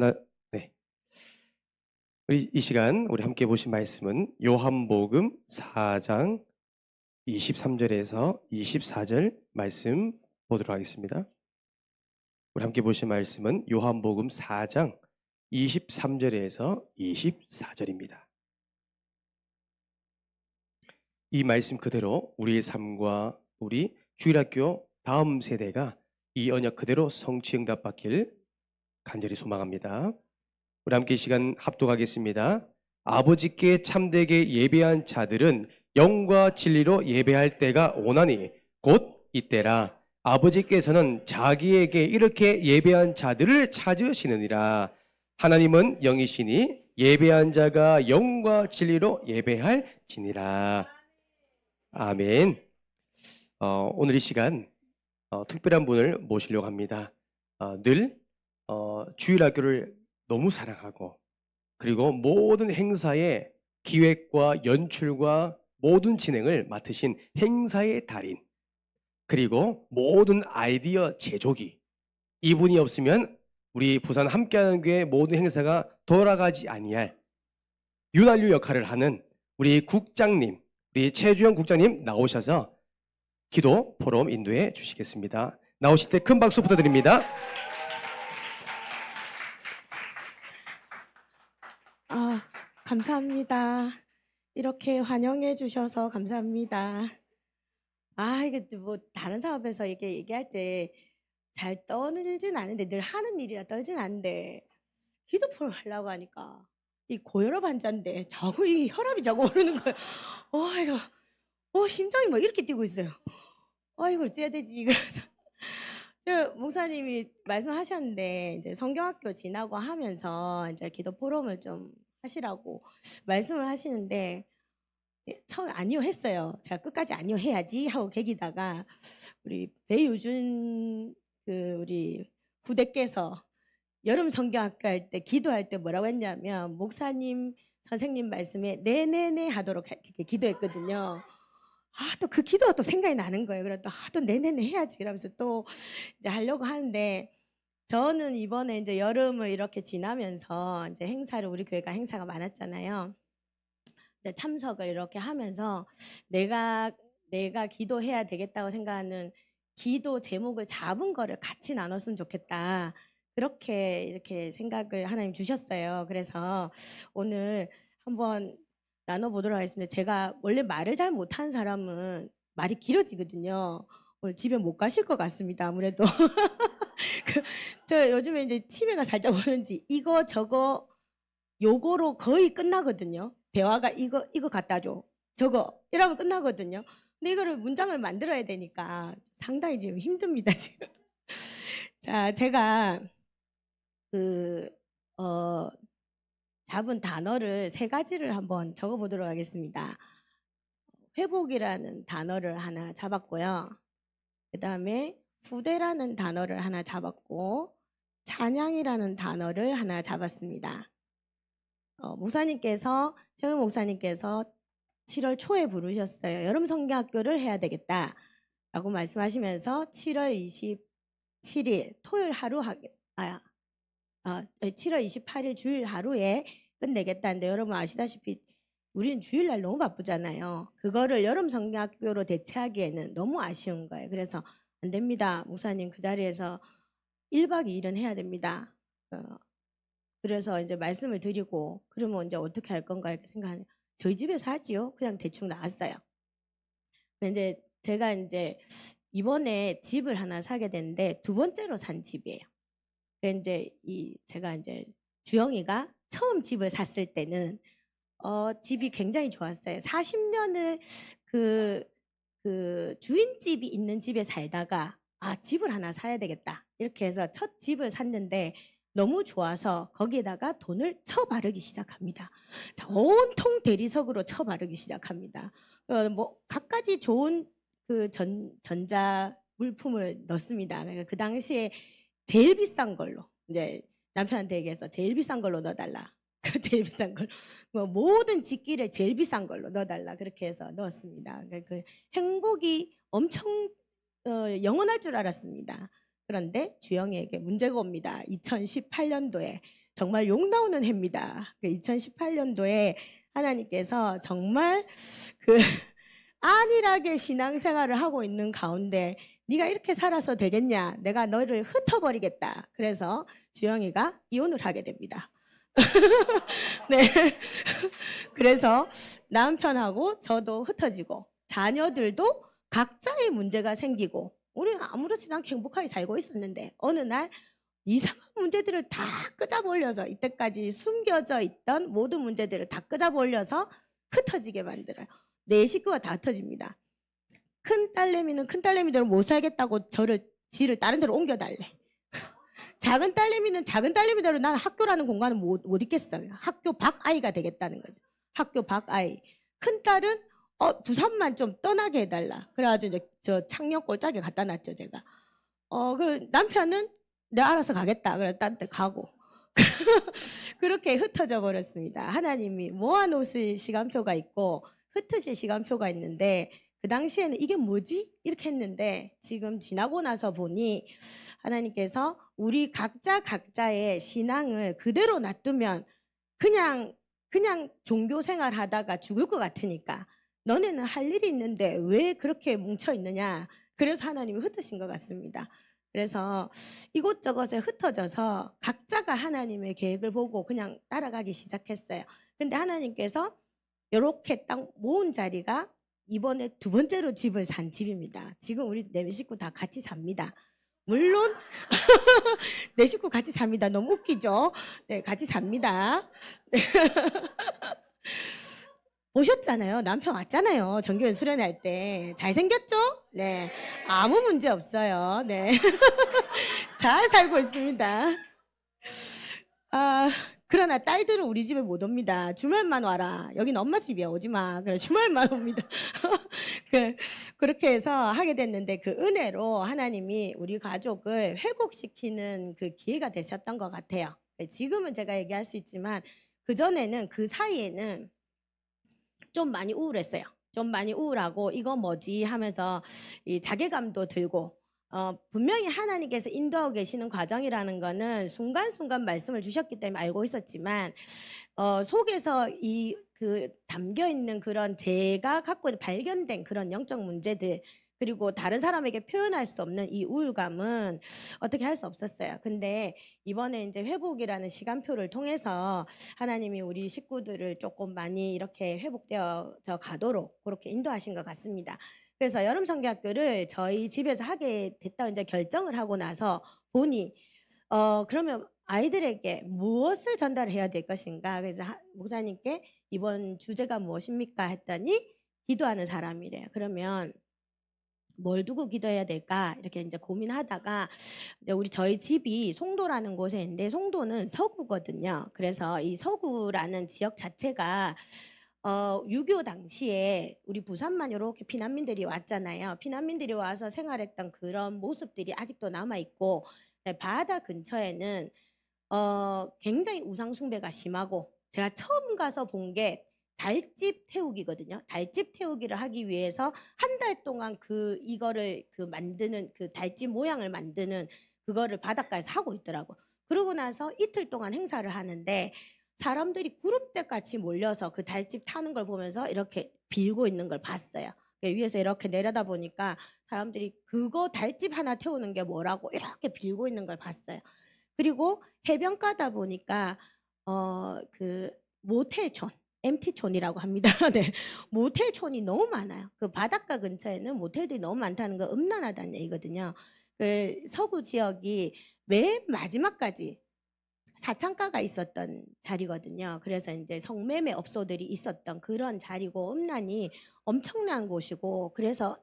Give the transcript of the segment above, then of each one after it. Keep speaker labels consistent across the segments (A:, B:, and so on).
A: 하나, 네. 우리 이 시간 우리 함께 보신 말씀은 요한복음 4장 23절에서 24절 말씀 보도록 하겠습니다. 우리 함께 보신 말씀은 요한복음 4장 23절에서 24절입니다. 이 말씀 그대로 우리의 삶과 우리 주일학교 다음 세대가 이 언약 그대로 성취응답받길 간절히 소망합니다. 우리 함께 이 시간 합독하겠습니다. 아버지께 참되게 예배한 자들은 영과 진리로 예배할 때가 오나니 곧 이때라. 아버지께서는 자기에게 이렇게 예배한 자들을 찾으시느니라. 하나님은 영이시니 예배한 자가 영과 진리로 예배할지니라. 아멘. 오늘 이 시간 특별한 분을 모시려고 합니다. 늘 주일학교를 너무 사랑하고 그리고 모든 행사의 기획과 연출과 모든 진행을 맡으신 행사의 달인 그리고 모든 아이디어 제조기 이분이 없으면 우리 부산 함께하는 교회 모든 행사가 돌아가지 아니할 윤활유 역할을 하는 우리 국장님 우리 최주영 국장님 나오셔서 기도 포럼 인도해 주시겠습니다. 나오실 때 큰 박수 부탁드립니다.
B: 감사합니다. 이렇게 환영해 주셔서 감사합니다. 이게 뭐 다른 사업에서 이게 얘기할 때 잘 떠들진 않은데 늘 하는 일이라 떨진 않는데 기도 포럼 하려고 하니까 이 고혈압 환자인데 자꾸 이 혈압이 자꾸 오르는 거예요. 이거 심장이 막 이렇게 뛰고 있어요. 이걸 어째야 되지? 그래서 목사님이 말씀하셨는데 이제 성경학교 지나고 하면서 이제 기도 포럼을 좀 하시라고 말씀을 하시는데 처음에 아니요 했어요. 제가 끝까지 아니요 해야지 하고 계기다가 우리 배유준 우리 후대께서 여름 성경학교 할 때 기도할 때 뭐라고 했냐면 목사님 선생님 말씀에 네네네 하도록 이렇게 기도했거든요. 또 그 기도가 또 생각이 나는 거예요. 그래서 또 네네네 해야지 이러면서 또 이제 하려고 하는데 저는 이번에 이제 여름을 이렇게 지나면서 이제 행사를 우리 교회가 행사가 많았잖아요. 이제 참석을 이렇게 하면서 내가 기도해야 되겠다고 생각하는 기도 제목을 잡은 거를 같이 나눴으면 좋겠다. 그렇게 이렇게 생각을 하나님 주셨어요. 그래서 오늘 한번 나눠보도록 하겠습니다. 제가 원래 말을 잘 못하는 사람은 말이 길어지거든요. 오늘 집에 못 가실 것 같습니다. 아무래도 저 요즘에 이제 치매가 살짝 오는지 이거 저거 요거로 거의 끝나거든요. 대화가 이거 갖다 줘. 저거 이러면 끝나거든요. 근데 이거를 문장을 만들어야 되니까 상당히 지금 힘듭니다, 지금. 자, 제가 잡은 단어를 3가지를 한번 적어 보도록 하겠습니다. 회복이라는 단어를 하나 잡았고요. 그다음에 후대라는 단어를 하나 잡았고 찬양이라는 단어를 하나 잡았습니다. 최근 목사님께서 7월 초에 부르셨어요. 여름 성경학교를 해야 되겠다라고 말씀하시면서 7월 27일 토요일 하루 7월 28일 주일 하루에 끝내겠다는데 여러분 아시다시피 우리는 주일날 너무 바쁘잖아요. 그거를 여름 성경학교로 대체하기에는 너무 아쉬운 거예요. 그래서 안 됩니다. 목사님 그 자리에서 1박 2일은 해야 됩니다. 그래서 이제 말씀을 드리고 그러면 이제 어떻게 할 건가 이렇게 생각하는 저희 집에서 하지요. 그냥 대충 나왔어요. 근데 이제 제가 이제 이번에 집을 하나 사게 됐는데 2번째로 산 집이에요. 근데 이제 제가 이제 주영이가 처음 집을 샀을 때는 집이 굉장히 좋았어요. 40년을 그 주인집이 있는 집에 살다가 집을 하나 사야 되겠다 이렇게 해서 첫 집을 샀는데 너무 좋아서 거기에다가 돈을 쳐바르기 시작합니다. 자, 온통 대리석으로 쳐바르기 시작합니다. 뭐 갖가지 좋은 전자 물품을 넣습니다. 그러니까 그 당시에 제일 비싼 걸로 이제 남편한테 얘기해서 제일 비싼 걸로 넣어달라. 제일 비싼 걸로 뭐 모든 집기를 제일 비싼 걸로 넣어달라 그렇게 해서 넣었습니다. 그 행복이 엄청 영원할 줄 알았습니다. 그런데 주영이에게 문제가 옵니다. 2018년도에 정말 욕 나오는 해입니다. 2018년도에 하나님께서 정말 그 안일하게 신앙생활을 하고 있는 가운데 네가 이렇게 살아서 되겠냐? 내가 너를 흩어버리겠다. 그래서 주영이가 이혼을 하게 됩니다. 네. 그래서 남편하고 저도 흩어지고 자녀들도 각자의 문제가 생기고 우리는 아무렇지도 않게 행복하게 살고 있었는데 어느 날 이상한 문제들을 다 끄잡아 올려서 이때까지 숨겨져 있던 모든 문제들을 다 끄잡아 올려서 흩어지게 만들어요. 네 식구가 다 흩어집니다. 큰 딸내미는 큰 딸내미대로 못 살겠다고 지를 다른 데로 옮겨달래. 작은 딸내미는 작은 딸내미대로 나는 학교라는 공간을 못 있겠어요. 학교 밖 아이가 되겠다는 거죠. 학교 밖 아이. 큰 딸은 부산만 좀 떠나게 해달라. 그래가지고 이제 저 창녕 꼴짝에 갖다 놨죠 제가. 그 남편은 내가 알아서 가겠다. 그래 딴 데 가고. 그렇게 흩어져 버렸습니다. 하나님이 모아놓으실 시간표가 있고 흩으실 시간표가 있는데 그 당시에는 이게 뭐지? 이렇게 했는데 지금 지나고 나서 보니 하나님께서 우리 각자의 신앙을 그대로 놔두면 그냥 종교 생활 하다가 죽을 것 같으니까 너네는 할 일이 있는데 왜 그렇게 뭉쳐 있느냐. 그래서 하나님이 흩으신 것 같습니다. 그래서 이곳저곳에 흩어져서 각자가 하나님의 계획을 보고 그냥 따라가기 시작했어요. 근데 하나님께서 이렇게 딱 모은 자리가 이번에 두 번째로 집을 산 집입니다. 지금 우리 네 식구 다 같이 삽니다. 물론 네 식구 같이 삽니다. 너무 웃기죠? 네, 같이 삽니다. 네. 보셨잖아요. 남편 왔잖아요. 정교회 수련할 때. 잘생겼죠? 네. 아무 문제 없어요. 네. 잘 살고 있습니다. 그러나 딸들은 우리 집에 못 옵니다. 주말만 와라. 여긴 엄마 집이야. 오지 마. 그래, 주말만 옵니다. 그렇게 해서 하게 됐는데 그 은혜로 하나님이 우리 가족을 회복시키는 그 기회가 되셨던 것 같아요. 지금은 제가 얘기할 수 있지만 그전에는 그 사이에는 좀 많이 우울했어요. 좀 많이 우울하고 이거 뭐지 하면서 이 자괴감도 들고 분명히 하나님께서 인도하고 계시는 과정이라는 거는 순간순간 말씀을 주셨기 때문에 알고 있었지만 속에서 그 담겨 있는 그런 제가 갖고 있는 발견된 그런 영적 문제들 그리고 다른 사람에게 표현할 수 없는 이 우울감은 어떻게 할 수 없었어요. 근데 이번에 이제 회복이라는 시간표를 통해서 하나님이 우리 식구들을 조금 많이 이렇게 회복되어져 가도록 그렇게 인도하신 것 같습니다. 그래서 여름 성경학교를 저희 집에서 하게 됐다 이제 결정을 하고 나서 보니 그러면 아이들에게 무엇을 전달해야 될 것인가? 그래서 목사님께 이번 주제가 무엇입니까? 했더니 기도하는 사람이래요. 그러면 뭘 두고 기도해야 될까? 이렇게 이제 고민하다가 이제 저희 집이 송도라는 곳에 있는데 송도는 서구거든요. 그래서 이 서구라는 지역 자체가 6.25 당시에 우리 부산만 이렇게 피난민들이 왔잖아요. 피난민들이 와서 생활했던 그런 모습들이 아직도 남아있고 바다 근처에는 굉장히 우상 숭배가 심하고 제가 처음 가서 본 게 달집 태우기거든요. 달집 태우기를 하기 위해서 한 달 동안 이거를 만드는 그 달집 모양을 만드는 그거를 바닷가에서 하고 있더라고. 그러고 나서 이틀 동안 행사를 하는데 사람들이 그룹대 같이 몰려서 그 달집 타는 걸 보면서 이렇게 빌고 있는 걸 봤어요. 위에서 이렇게 내려다 보니까 사람들이 그거 달집 하나 태우는 게 뭐라고 이렇게 빌고 있는 걸 봤어요. 그리고 해변가다 보니까 그 모텔촌, MT촌이라고 합니다. 네, 모텔촌이 너무 많아요. 그 바닷가 근처에는 모텔들이 너무 많다는 거 음란하다는 얘기거든요. 그 서구 지역이 맨 마지막까지 사창가가 있었던 자리거든요. 그래서 이제 성매매 업소들이 있었던 그런 자리고 음란이 엄청난 곳이고 그래서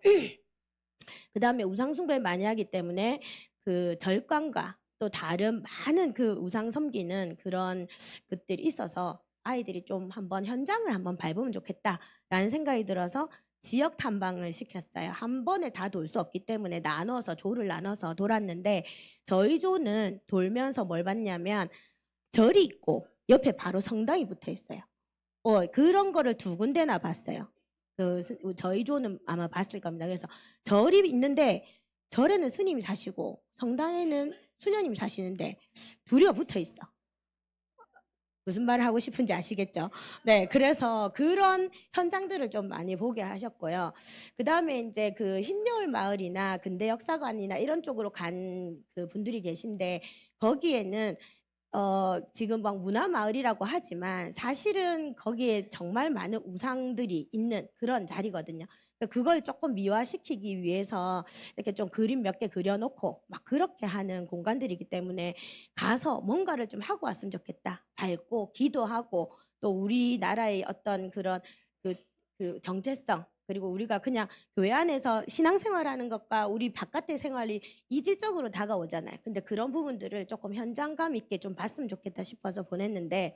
B: 그 다음에 우상숭배를 많이 하기 때문에 그 절광과 또 다른 많은 그 우상 섬기는 그런 것들이 있어서 아이들이 좀 한번 현장을 한번 밟으면 좋겠다라는 생각이 들어서 지역 탐방을 시켰어요. 한 번에 다 돌 수 없기 때문에 조를 나눠서 돌았는데 저희 조는 돌면서 뭘 봤냐면 절이 있고 옆에 바로 성당이 붙어 있어요. 그런 거를 두 군데나 봤어요. 저희 조는 아마 봤을 겁니다. 그래서 절이 있는데 절에는 스님이 사시고 성당에는 수녀님이 사시는데 둘이가 붙어 있어. 무슨 말을 하고 싶은지 아시겠죠? 네, 그래서 그런 현장들을 좀 많이 보게 하셨고요. 그다음에 이제 그 흰여울 마을이나 근대 역사관이나 이런 쪽으로 간 그 분들이 계신데 거기에는 지금 막 문화마을이라고 하지만 사실은 거기에 정말 많은 우상들이 있는 그런 자리거든요. 그걸 조금 미화시키기 위해서 이렇게 좀 그림 몇 개 그려놓고 막 그렇게 하는 공간들이기 때문에 가서 뭔가를 좀 하고 왔으면 좋겠다. 밝고 기도하고 또 우리나라의 어떤 그런 그, 그 정체성 그리고 우리가 그냥 교회 안에서 신앙생활하는 것과 우리 바깥의 생활이 이질적으로 다가오잖아요. 근데 그런 부분들을 조금 현장감 있게 좀 봤으면 좋겠다 싶어서 보냈는데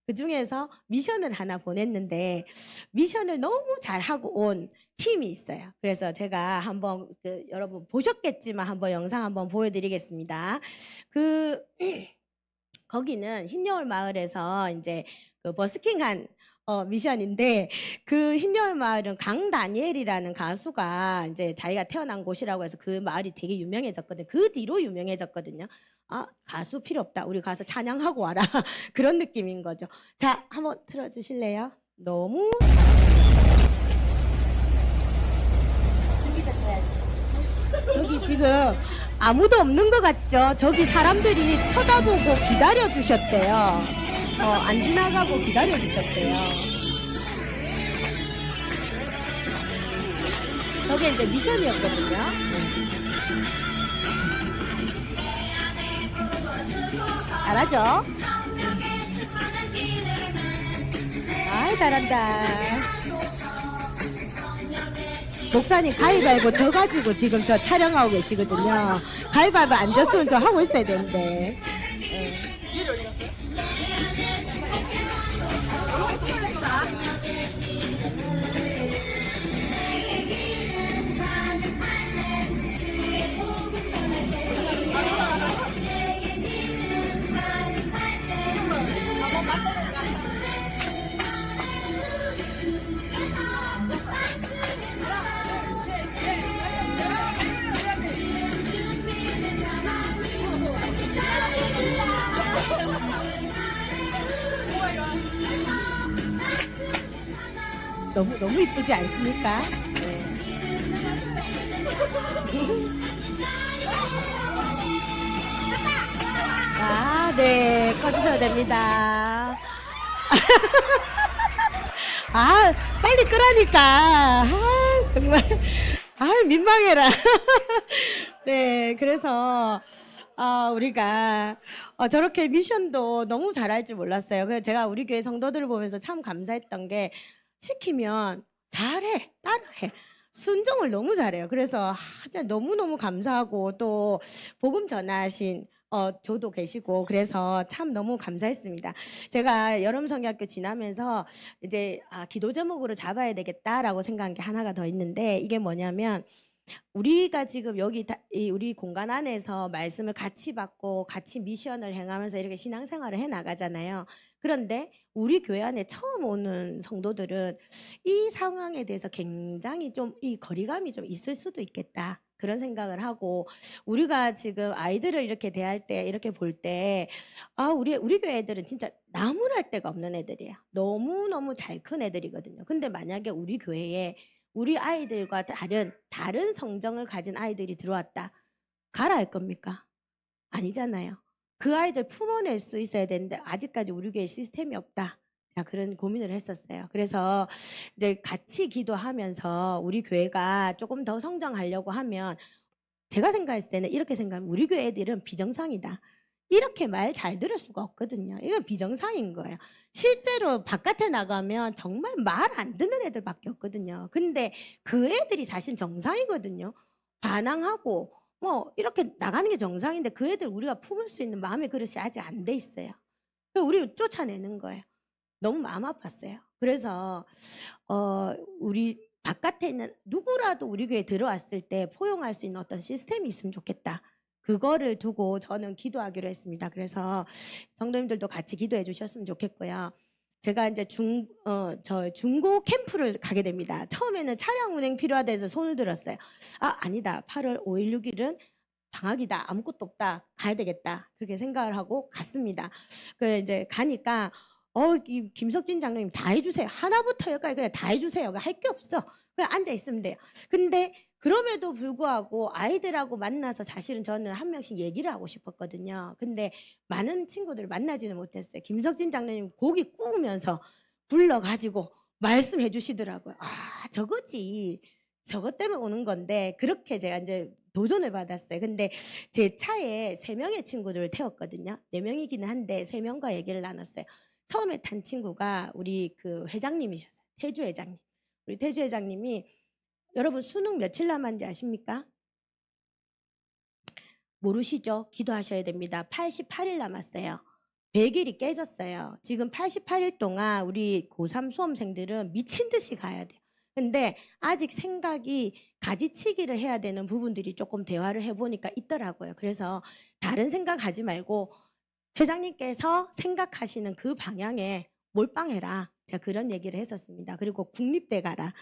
B: 그중에서 미션을 하나 보냈는데 미션을 너무 잘하고 온 팀이 있어요. 그래서 제가 한번 여러분 보셨겠지만 한번 영상 한번 보여드리겠습니다. 거기는 흰여울 마을에서 이제 그 버스킹한 미션인데 그 흰여울 마을은 강다니엘이라는 가수가 이제 자기가 태어난 곳이라고 해서 그 마을이 되게 유명해졌거든요. 그 뒤로 유명해졌거든요. 아, 가수 필요 없다. 우리 가서 찬양하고 와라. 그런 느낌인 거죠. 자, 한번 틀어주실래요? 너무 여기 지금 아무도 없는 것 같죠? 저기 사람들이 쳐다보고 기다려 주셨대요. 안 지나가고 기다려 주셨대요. 저게 이제 미션이었거든요. 잘하죠? 아이, 잘한다. 목사님 가위바위보 져가지고 지금 저 촬영하고 계시거든요. 가위바위보 안 졌으면 저 하고 있어야 되는데. 너무 이쁘지 않습니까? 네. 아, 네, 꺼주셔야 됩니다. 아, 빨리 끄라니까. 아, 정말. 아, 민망해라. 네, 그래서 우리가 저렇게 미션도 너무 잘할 줄 몰랐어요. 그래서 제가 우리 교회 성도들을 보면서 참 감사했던 게 시키면 잘해, 따라해. 순종을 너무 잘해요. 그래서 진짜 너무너무 감사하고 또 복음 전하신 저도 계시고 그래서 참 너무 감사했습니다. 제가 여름성경학교 지나면서 이제 기도 제목으로 잡아야 되겠다라고 생각한 게 하나가 더 있는데 이게 뭐냐면 우리가 지금 여기 우리 공간 안에서 말씀을 같이 받고 같이 미션을 행하면서 이렇게 신앙생활을 해 나가잖아요. 그런데 우리 교회 안에 처음 오는 성도들은 이 상황에 대해서 굉장히 좀 이 거리감이 좀 있을 수도 있겠다. 그런 생각을 하고 우리가 지금 아이들을 이렇게 대할 때 이렇게 볼 때 우리 교회 애들은 진짜 나무랄 데가 없는 애들이에요. 너무너무 잘 큰 애들이거든요. 근데 만약에 우리 교회에 우리 아이들과 다른 성정을 가진 아이들이 들어왔다. 가라 할 겁니까? 아니잖아요. 그 아이들 품어낼 수 있어야 되는데 아직까지 우리 교회 시스템이 없다. 자, 그런 고민을 했었어요. 그래서 이제 같이 기도하면서 우리 교회가 조금 더 성장하려고 하면 제가 생각했을 때는 이렇게 생각하면 우리 교회 애들은 비정상이다. 이렇게 말 잘 들을 수가 없거든요. 이건 비정상인 거예요. 실제로 바깥에 나가면 정말 말 안 듣는 애들밖에 없거든요. 근데 그 애들이 사실 정상이거든요. 반항하고 뭐 이렇게 나가는 게 정상인데 그 애들 우리가 품을 수 있는 마음의 그릇이 아직 안 돼 있어요. 그래서 우리 쫓아내는 거예요. 너무 마음 아팠어요. 그래서 우리 바깥에 있는 누구라도 우리 교회에 들어왔을 때 포용할 수 있는 어떤 시스템이 있으면 좋겠다. 그거를 두고 저는 기도하기로 했습니다. 그래서 성도님들도 같이 기도해 주셨으면 좋겠고요. 제가 이제 중고 캠프를 가게 됩니다. 처음에는 차량 운행 필요하다 해서 손을 들었어요. 아니다. 8월 5일 6일은 방학이다. 아무것도 없다. 가야 되겠다. 그렇게 생각을 하고 갔습니다. 그 이제 가니까 이 김석진 장로님 다 해 주세요. 하나부터 열까지 그냥 다 해 주세요. 할 게 없어. 그냥 앉아 있으면 돼요. 근데 그럼에도 불구하고 아이들하고 만나서 사실은 저는 한 명씩 얘기를 하고 싶었거든요. 근데 많은 친구들을 만나지는 못했어요. 김석진 장로님 고기 구우면서 불러 가지고 말씀해 주시더라고요. 아, 저거지. 저것 때문에 오는 건데 그렇게 제가 이제 도전을 받았어요. 근데 제 차에 3명의 친구들을 태웠거든요. 4명이기는 한데 3명과 얘기를 나눴어요. 처음에 탄 친구가 우리 그 회장님이셨어요. 태주 회장님. 우리 태주 회장님이 여러분 수능 며칠 남았는지 아십니까? 모르시죠? 기도하셔야 됩니다. 88일 남았어요. 100일이 깨졌어요. 지금 88일 동안 우리 고3 수험생들은 미친 듯이 가야 돼요. 근데 아직 생각이 가지치기를 해야 되는 부분들이 조금 대화를 해보니까 있더라고요. 그래서 다른 생각하지 말고 회장님께서 생각하시는 그 방향에 몰빵해라. 제가 그런 얘기를 했었습니다. 그리고 국립대 가라.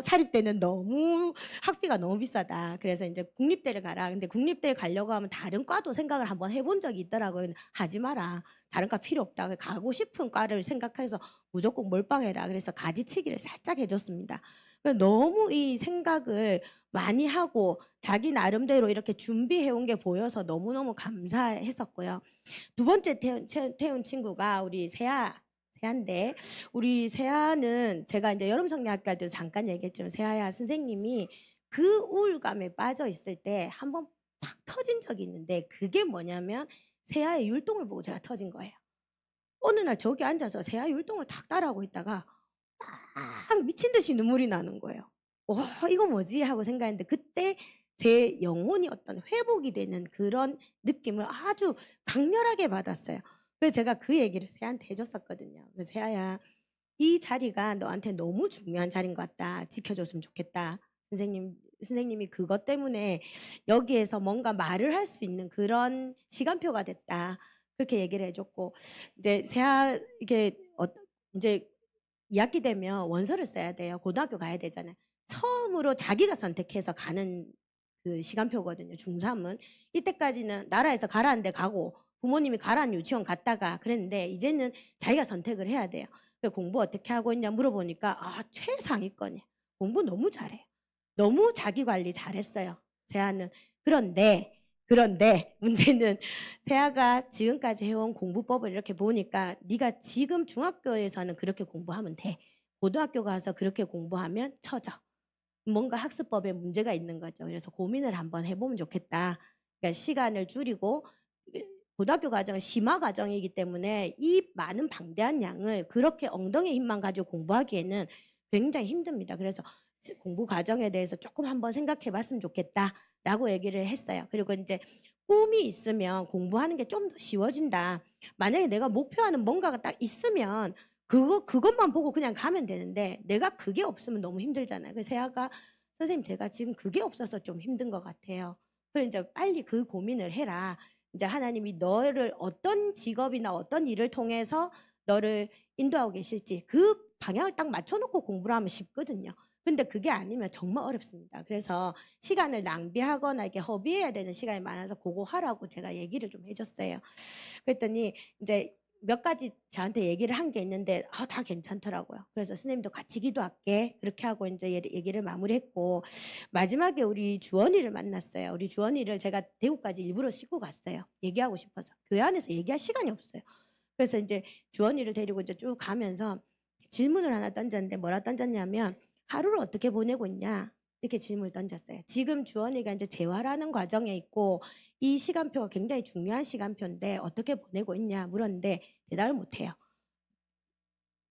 B: 사립대는 너무 학비가 너무 비싸다. 그래서 이제 국립대를 가라. 근데 국립대에 가려고 하면 다른 과도 생각을 한번 해본 적이 있더라고요. 하지 마라. 다른 과 필요 없다. 가고 싶은 과를 생각해서 무조건 몰빵해라. 그래서 가지치기를 살짝 해줬습니다. 너무 이 생각을 많이 하고 자기 나름대로 이렇게 준비해온 게 보여서 너무너무 감사했었고요. 두 번째 태운 친구가 우리 세아인데 우리 세아는 제가 이제 여름 성리학교 할 때도 잠깐 얘기했지만 세아야 선생님이 그 우울감에 빠져 있을 때 한번 팍 터진 적이 있는데 그게 뭐냐면 세아의 율동을 보고 제가 터진 거예요. 어느 날 저기 앉아서 세아 율동을 탁 따라하고 있다가 막 미친 듯이 눈물이 나는 거예요. 이거 뭐지? 하고 생각했는데 그때 제 영혼이 어떤 회복이 되는 그런 느낌을 아주 강렬하게 받았어요. 그래서 제가 그 얘기를 세아한테 해줬었거든요. 그래서 세아야, 이 자리가 너한테 너무 중요한 자리인 것 같다. 지켜줬으면 좋겠다. 선생님이 그것 때문에 여기에서 뭔가 말을 할 수 있는 그런 시간표가 됐다. 그렇게 얘기를 해줬고, 이제 세아, 이게, 이제 2학기 되면 원서를 써야 돼요. 고등학교 가야 되잖아요. 처음으로 자기가 선택해서 가는 그 시간표거든요. 중3은. 이때까지는 나라에서 가라는 데 가고 부모님이 가라는 유치원 갔다가 그랬는데 이제는 자기가 선택을 해야 돼요. 공부 어떻게 하고 있냐 물어보니까 최상위권이에요. 공부 너무 잘해요. 너무 자기 관리 잘했어요. 세아는. 그런데 문제는 세아가 지금까지 해온 공부법을 이렇게 보니까 네가 지금 중학교에서는 그렇게 공부하면 돼. 고등학교 가서 그렇게 공부하면 처져. 뭔가 학습법에 문제가 있는 거죠. 그래서 고민을 한번 해보면 좋겠다. 그러니까 시간을 줄이고 고등학교 과정은 심화 과정이기 때문에 이 많은 방대한 양을 그렇게 엉덩이 힘만 가지고 공부하기에는 굉장히 힘듭니다. 그래서 공부 과정에 대해서 조금 한번 생각해 봤으면 좋겠다라고 얘기를 했어요. 그리고 이제 꿈이 있으면 공부하는 게 좀 더 쉬워진다. 만약에 내가 목표하는 뭔가가 딱 있으면 그것만 보고 그냥 가면 되는데 내가 그게 없으면 너무 힘들잖아요. 그래서 세아가 선생님 제가 지금 그게 없어서 좀 힘든 것 같아요. 그래서 이제 빨리 그 고민을 해라. 이제 하나님이 너를 어떤 직업이나 어떤 일을 통해서 너를 인도하고 계실지 그 방향을 딱 맞춰놓고 공부를 하면 쉽거든요. 근데 그게 아니면 정말 어렵습니다. 그래서 시간을 낭비하거나 이렇게 허비해야 되는 시간이 많아서 그거 하라고 제가 얘기를 좀 해줬어요. 그랬더니 이제 몇 가지 저한테 얘기를 한 게 있는데 다 괜찮더라고요. 그래서 선생님도 같이 기도할게. 그렇게 하고 이제 얘기를 마무리했고 마지막에 우리 주원이를 만났어요. 우리 주원이를 제가 대구까지 일부러 싣고 갔어요. 얘기하고 싶어서. 교회 안에서 얘기할 시간이 없어요. 그래서 이제 주원이를 데리고 이제 쭉 가면서 질문을 하나 던졌는데 뭐라 던졌냐면 하루를 어떻게 보내고 있냐? 이렇게 질문을 던졌어요. 지금 주원이가 이제 재활하는 과정에 있고 이 시간표가 굉장히 중요한 시간표인데 어떻게 보내고 있냐 물었는데 대답을 못해요.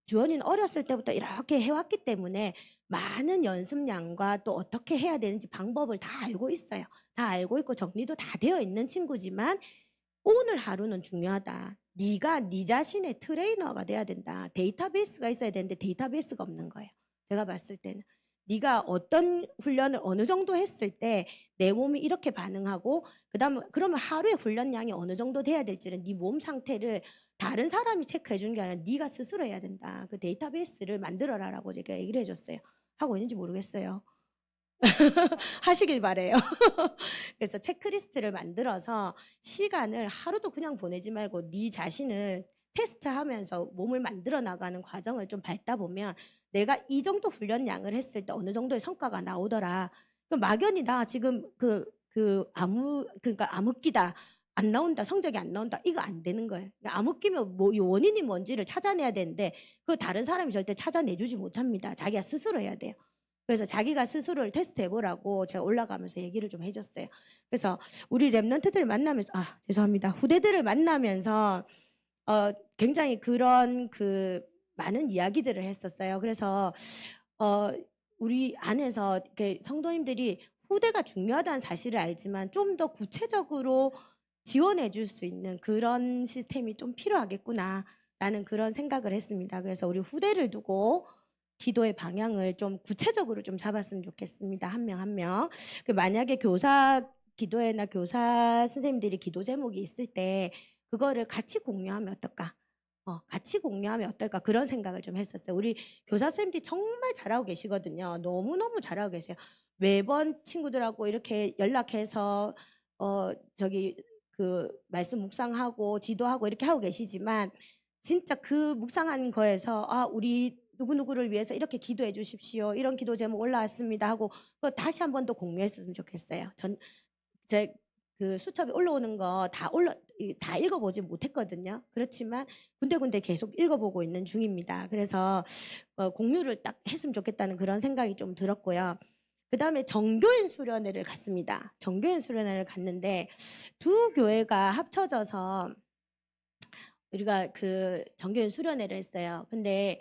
B: 주원이는 어렸을 때부터 이렇게 해왔기 때문에 많은 연습량과 또 어떻게 해야 되는지 방법을 다 알고 있어요. 다 알고 있고 정리도 다 되어 있는 친구지만 오늘 하루는 중요하다. 네가 네 자신의 트레이너가 돼야 된다. 데이터베이스가 있어야 되는데 데이터베이스가 없는 거예요. 제가 봤을 때는. 네가 어떤 훈련을 어느 정도 했을 때 내 몸이 이렇게 반응하고 그러면 하루에 훈련량이 어느 정도 돼야 될지는 네 몸 상태를 다른 사람이 체크해 주는 게 아니라 네가 스스로 해야 된다. 그 데이터베이스를 만들어라라고 제가 얘기를 해줬어요. 하고 있는지 모르겠어요. 하시길 바래요. 그래서 체크리스트를 만들어서 시간을 하루도 그냥 보내지 말고 네 자신을 테스트하면서 몸을 만들어 나가는 과정을 좀 밟다 보면 내가 이 정도 훈련량을 했을 때 어느 정도의 성과가 나오더라. 그 막연히 나 지금 그러니까 암흑기다. 안 나온다. 성적이 안 나온다. 이거 안 되는 거예요. 그러니까 암흑기면 뭐 이 원인이 뭔지를 찾아내야 되는데 그 다른 사람이 절대 찾아내주지 못합니다. 자기가 스스로 해야 돼요. 그래서 자기가 스스로를 테스트해 보라고 제가 올라가면서 얘기를 좀 해줬어요. 그래서 우리 랩런트들 만나면서 죄송합니다. 후대들을 만나면서 굉장히 그런 많은 이야기들을 했었어요. 그래서 우리 안에서 이렇게 성도님들이 후대가 중요하다는 사실을 알지만 좀 더 구체적으로 지원해 줄 수 있는 그런 시스템이 좀 필요하겠구나라는 그런 생각을 했습니다. 그래서 우리 후대를 두고 기도의 방향을 좀 구체적으로 좀 잡았으면 좋겠습니다. 한 명 한 명. 만약에 교사 기도회나 교사 선생님들이 기도 제목이 있을 때 그거를 같이 공유하면 어떨까? 같이 공유하면 어떨까? 그런 생각을 좀 했었어요. 우리 교사 선생님들이 정말 잘하고 계시거든요. 너무너무 잘하고 계세요. 매번 친구들하고 이렇게 연락해서 저기 말씀 묵상하고 지도하고 이렇게 하고 계시지만 진짜 그 묵상한 거에서 우리 누구누구를 위해서 이렇게 기도해 주십시오. 이런 기도 제목 올라왔습니다 하고 그거 다시 한 번 더 공유했으면 좋겠어요. 제 수첩이 올라오는 거 다 읽어보지 못했거든요. 그렇지만 군데군데 계속 읽어보고 있는 중입니다. 그래서 공유를 딱 했으면 좋겠다는 그런 생각이 좀 들었고요. 그다음에 정교인 수련회를 갔습니다. 정교인 수련회를 갔는데 두 교회가 합쳐져서 우리가 정교인 수련회를 했어요. 근데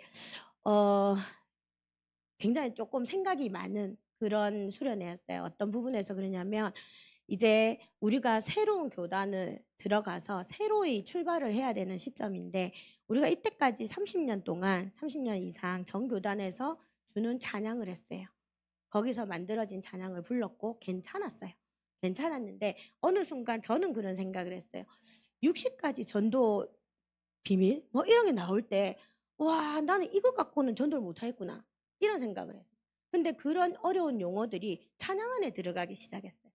B: 굉장히 조금 생각이 많은 그런 수련회였어요. 어떤 부분에서 그러냐면 이제 우리가 새로운 교단을 들어가서 새로이 출발을 해야 되는 시점인데 우리가 이때까지 30년 동안 30년 이상 전 교단에서 주는 찬양을 했어요. 거기서 만들어진 찬양을 불렀고 괜찮았어요. 괜찮았는데 어느 순간 저는 그런 생각을 했어요. 60가지 전도 비밀 뭐 이런 게 나올 때 와 나는 이거 갖고는 전도를 못하겠구나 이런 생각을 했어요. 근데 그런 어려운 용어들이 찬양 안에 들어가기 시작했어요.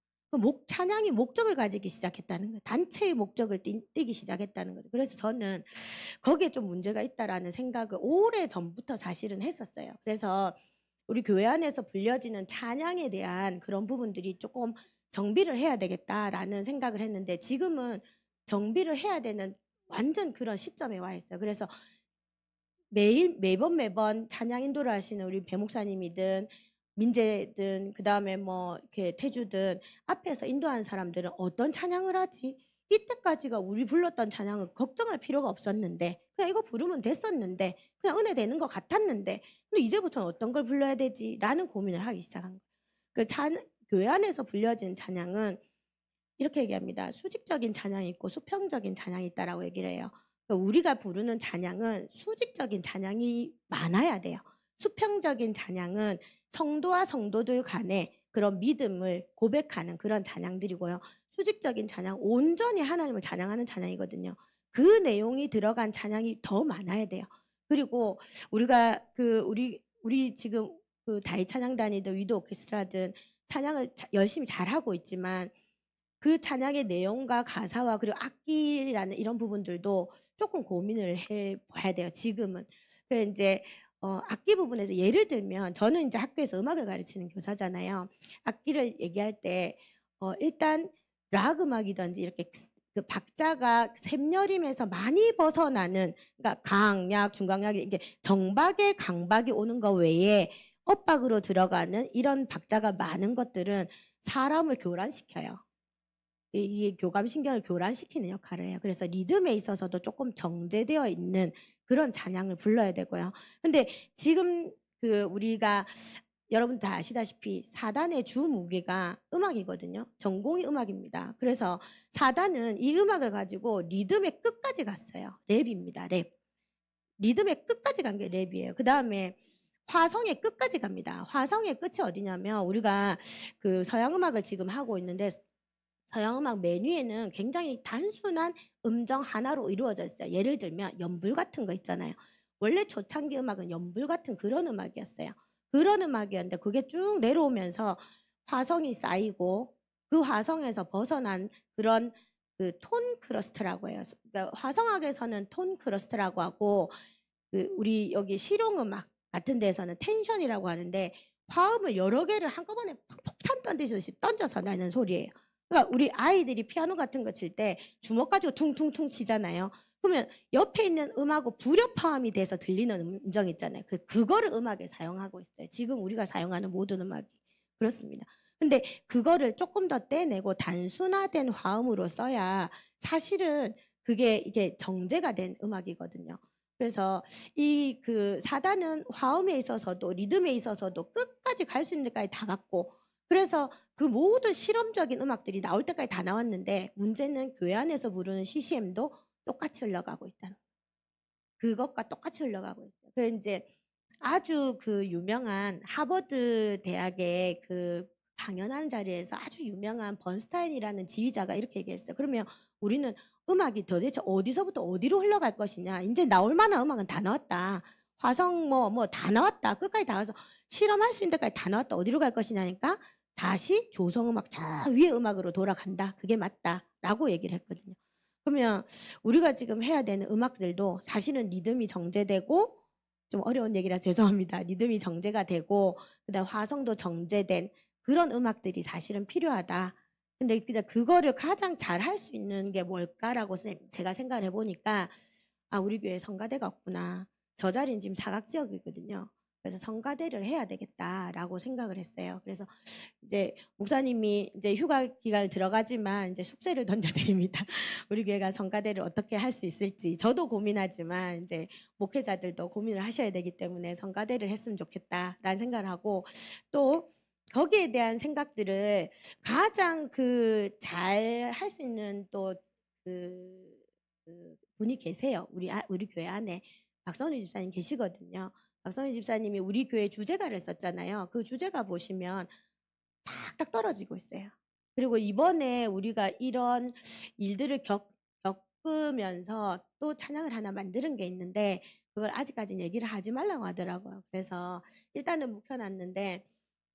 B: 찬양이 목적을 가지기 시작했다는 거예요. 단체의 목적을 띠기 시작했다는 거죠. 그래서 저는 거기에 좀 문제가 있다라는 생각을 오래 전부터 사실은 했었어요. 그래서 우리 교회 안에서 불려지는 찬양에 대한 그런 부분들이 조금 정비를 해야 되겠다라는 생각을 했는데 지금은 정비를 해야 되는 완전 그런 시점에 와 있어요. 그래서 매번 찬양 인도를 하시는 우리 배 목사님이든 민재든 그다음에 뭐 이렇게 태주든 앞에서 인도하는 사람들은 어떤 찬양을 하지? 이때까지가 우리 불렀던 찬양은 걱정할 필요가 없었는데 그냥 이거 부르면 됐었는데 그냥 은혜 되는 것 같았는데 근데 이제부터는 어떤 걸 불러야 되지라는 고민을 하기 시작한 거예요. 교회 안에서 불려진 찬양은 이렇게 얘기합니다. 수직적인 찬양이 있고 수평적인 찬양이 있다라고 얘기를 해요. 우리가 부르는 찬양은 수직적인 찬양이 많아야 돼요. 수평적인 찬양은 성도와 성도들 간의 그런 믿음을 고백하는 그런 찬양들이고요. 수직적인 찬양, 온전히 하나님을 찬양하는 찬양이거든요. 그 내용이 들어간 찬양이 더 많아야 돼요. 그리고 우리가 우리 지금 다이 찬양단이든 위도 오케스트라든 찬양을 열심히 잘하고 있지만 그 찬양의 내용과 가사와 그리고 악기라는 이런 부분들도 조금 고민을 해봐야 돼요. 지금은. 그래서 이제 악기 부분에서 예를 들면 저는 이제 학교에서 음악을 가르치는 교사잖아요. 악기를 얘기할 때 일단 락 음악이든지 이렇게 그 박자가 샘여림에서 많이 벗어나는 그러니까 강약, 중강약이 이게 정박에 강박이 오는 거 외에 엇박으로 들어가는 이런 박자가 많은 것들은 사람을 교란시켜요. 이 교감신경을 교란시키는 역할을 해요. 그래서 리듬에 있어서도 조금 정제되어 있는 그런 찬양을 불러야 되고요. 근데 지금 우리가 여러분 다 아시다시피 사단의 주 무게가 음악이거든요. 전공이 음악입니다. 그래서 사단은 이 음악을 가지고 리듬의 끝까지 갔어요. 랩입니다. 랩. 리듬의 끝까지 간 게 랩이에요. 그 다음에 화성의 끝까지 갑니다. 화성의 끝이 어디냐면 우리가 서양 음악을 지금 하고 있는데 서양 음악 메뉴에는 굉장히 단순한 음정 하나로 이루어져 있어요. 예를 들면 연불 같은 거 있잖아요. 원래 초창기 음악은 연불 같은 그런 음악이었어요. 그런 음악이었는데 그게 쭉 내려오면서 화성이 쌓이고 그 화성에서 벗어난 그런 그 톤 크러스트라고 해요. 그러니까 화성학에서는 톤 크러스트라고 하고 그 우리 여기 실용음악 같은 데서는 텐션이라고 하는데 화음을 여러 개를 한꺼번에 폭탄 던지듯이 던져서 나는 소리예요. 그러니까 우리 아이들이 피아노 같은 거 칠 때 주먹 가지고 퉁퉁퉁 치잖아요. 그러면 옆에 있는 음하고 불협화음이 돼서 들리는 음정 있잖아요. 그거를 음악에 사용하고 있어요. 지금 우리가 사용하는 모든 음악이 그렇습니다. 근데 그거를 조금 더 떼내고 단순화된 화음으로 써야 사실은 그게 이게 정제가 된 음악이거든요. 그래서 이 그 사단은 화음에 있어서도 리듬에 있어서도 끝까지 갈 수 있는 데까지 다 갔고 그래서 그 모든 실험적인 음악들이 나올 때까지 다 나왔는데 문제는 교회 안에서 부르는 CCM도 똑같이 흘러가고 있다는 거예요. 그것과 똑같이 흘러가고 있어요. 그 이제 아주 그 유명한 하버드 대학의 그 강연하는 자리에서 아주 유명한 번스타인이라는 지휘자가 이렇게 얘기했어요. 그러면 우리는 음악이 도대체 어디서부터 어디로 흘러갈 것이냐. 이제 나올 만한 음악은 다 나왔다. 화성 뭐 다 나왔다. 끝까지 다 와서 실험할 수 있는 데까지 다 나왔다. 어디로 갈 것이냐니까 다시 조성음악 저 위의 음악으로 돌아간다. 그게 맞다라고 얘기를 했거든요. 그러면 우리가 지금 해야 되는 음악들도 사실은 리듬이 정제되고 좀 어려운 얘기라 죄송합니다. 리듬이 정제가 되고 그다음 화성도 정제된 그런 음악들이 사실은 필요하다. 근데 그냥 그거를 가장 잘 할 수 있는 게 뭘까라고 제가 생각을 해보니까 아 우리 교회 성가대가 없구나. 저 자리는 지금 사각지역이거든요. 그래서 성가대를 해야 되겠다라고 생각을 했어요. 그래서 이제 목사님이 이제 휴가 기간을 들어가지만 이제 숙제를 던져드립니다. 우리 교회가 성가대를 어떻게 할 수 있을지 저도 고민하지만 이제 목회자들도 고민을 하셔야 되기 때문에 성가대를 했으면 좋겠다라는 생각을 하고 또 거기에 대한 생각들을 가장 그 잘 할 수 있는 또 그 분이 계세요. 우리 교회 안에 박선희 집사님 계시거든요. 박선희 집사님이 우리 교회 주제가를 썼잖아요. 그 주제가 보시면 탁탁 떨어지고 있어요. 그리고 이번에 우리가 이런 일들을 겪으면서 또 찬양을 하나 만드는 게 있는데 그걸 아직까지는 얘기를 하지 말라고 하더라고요. 그래서 일단은 묵혀놨는데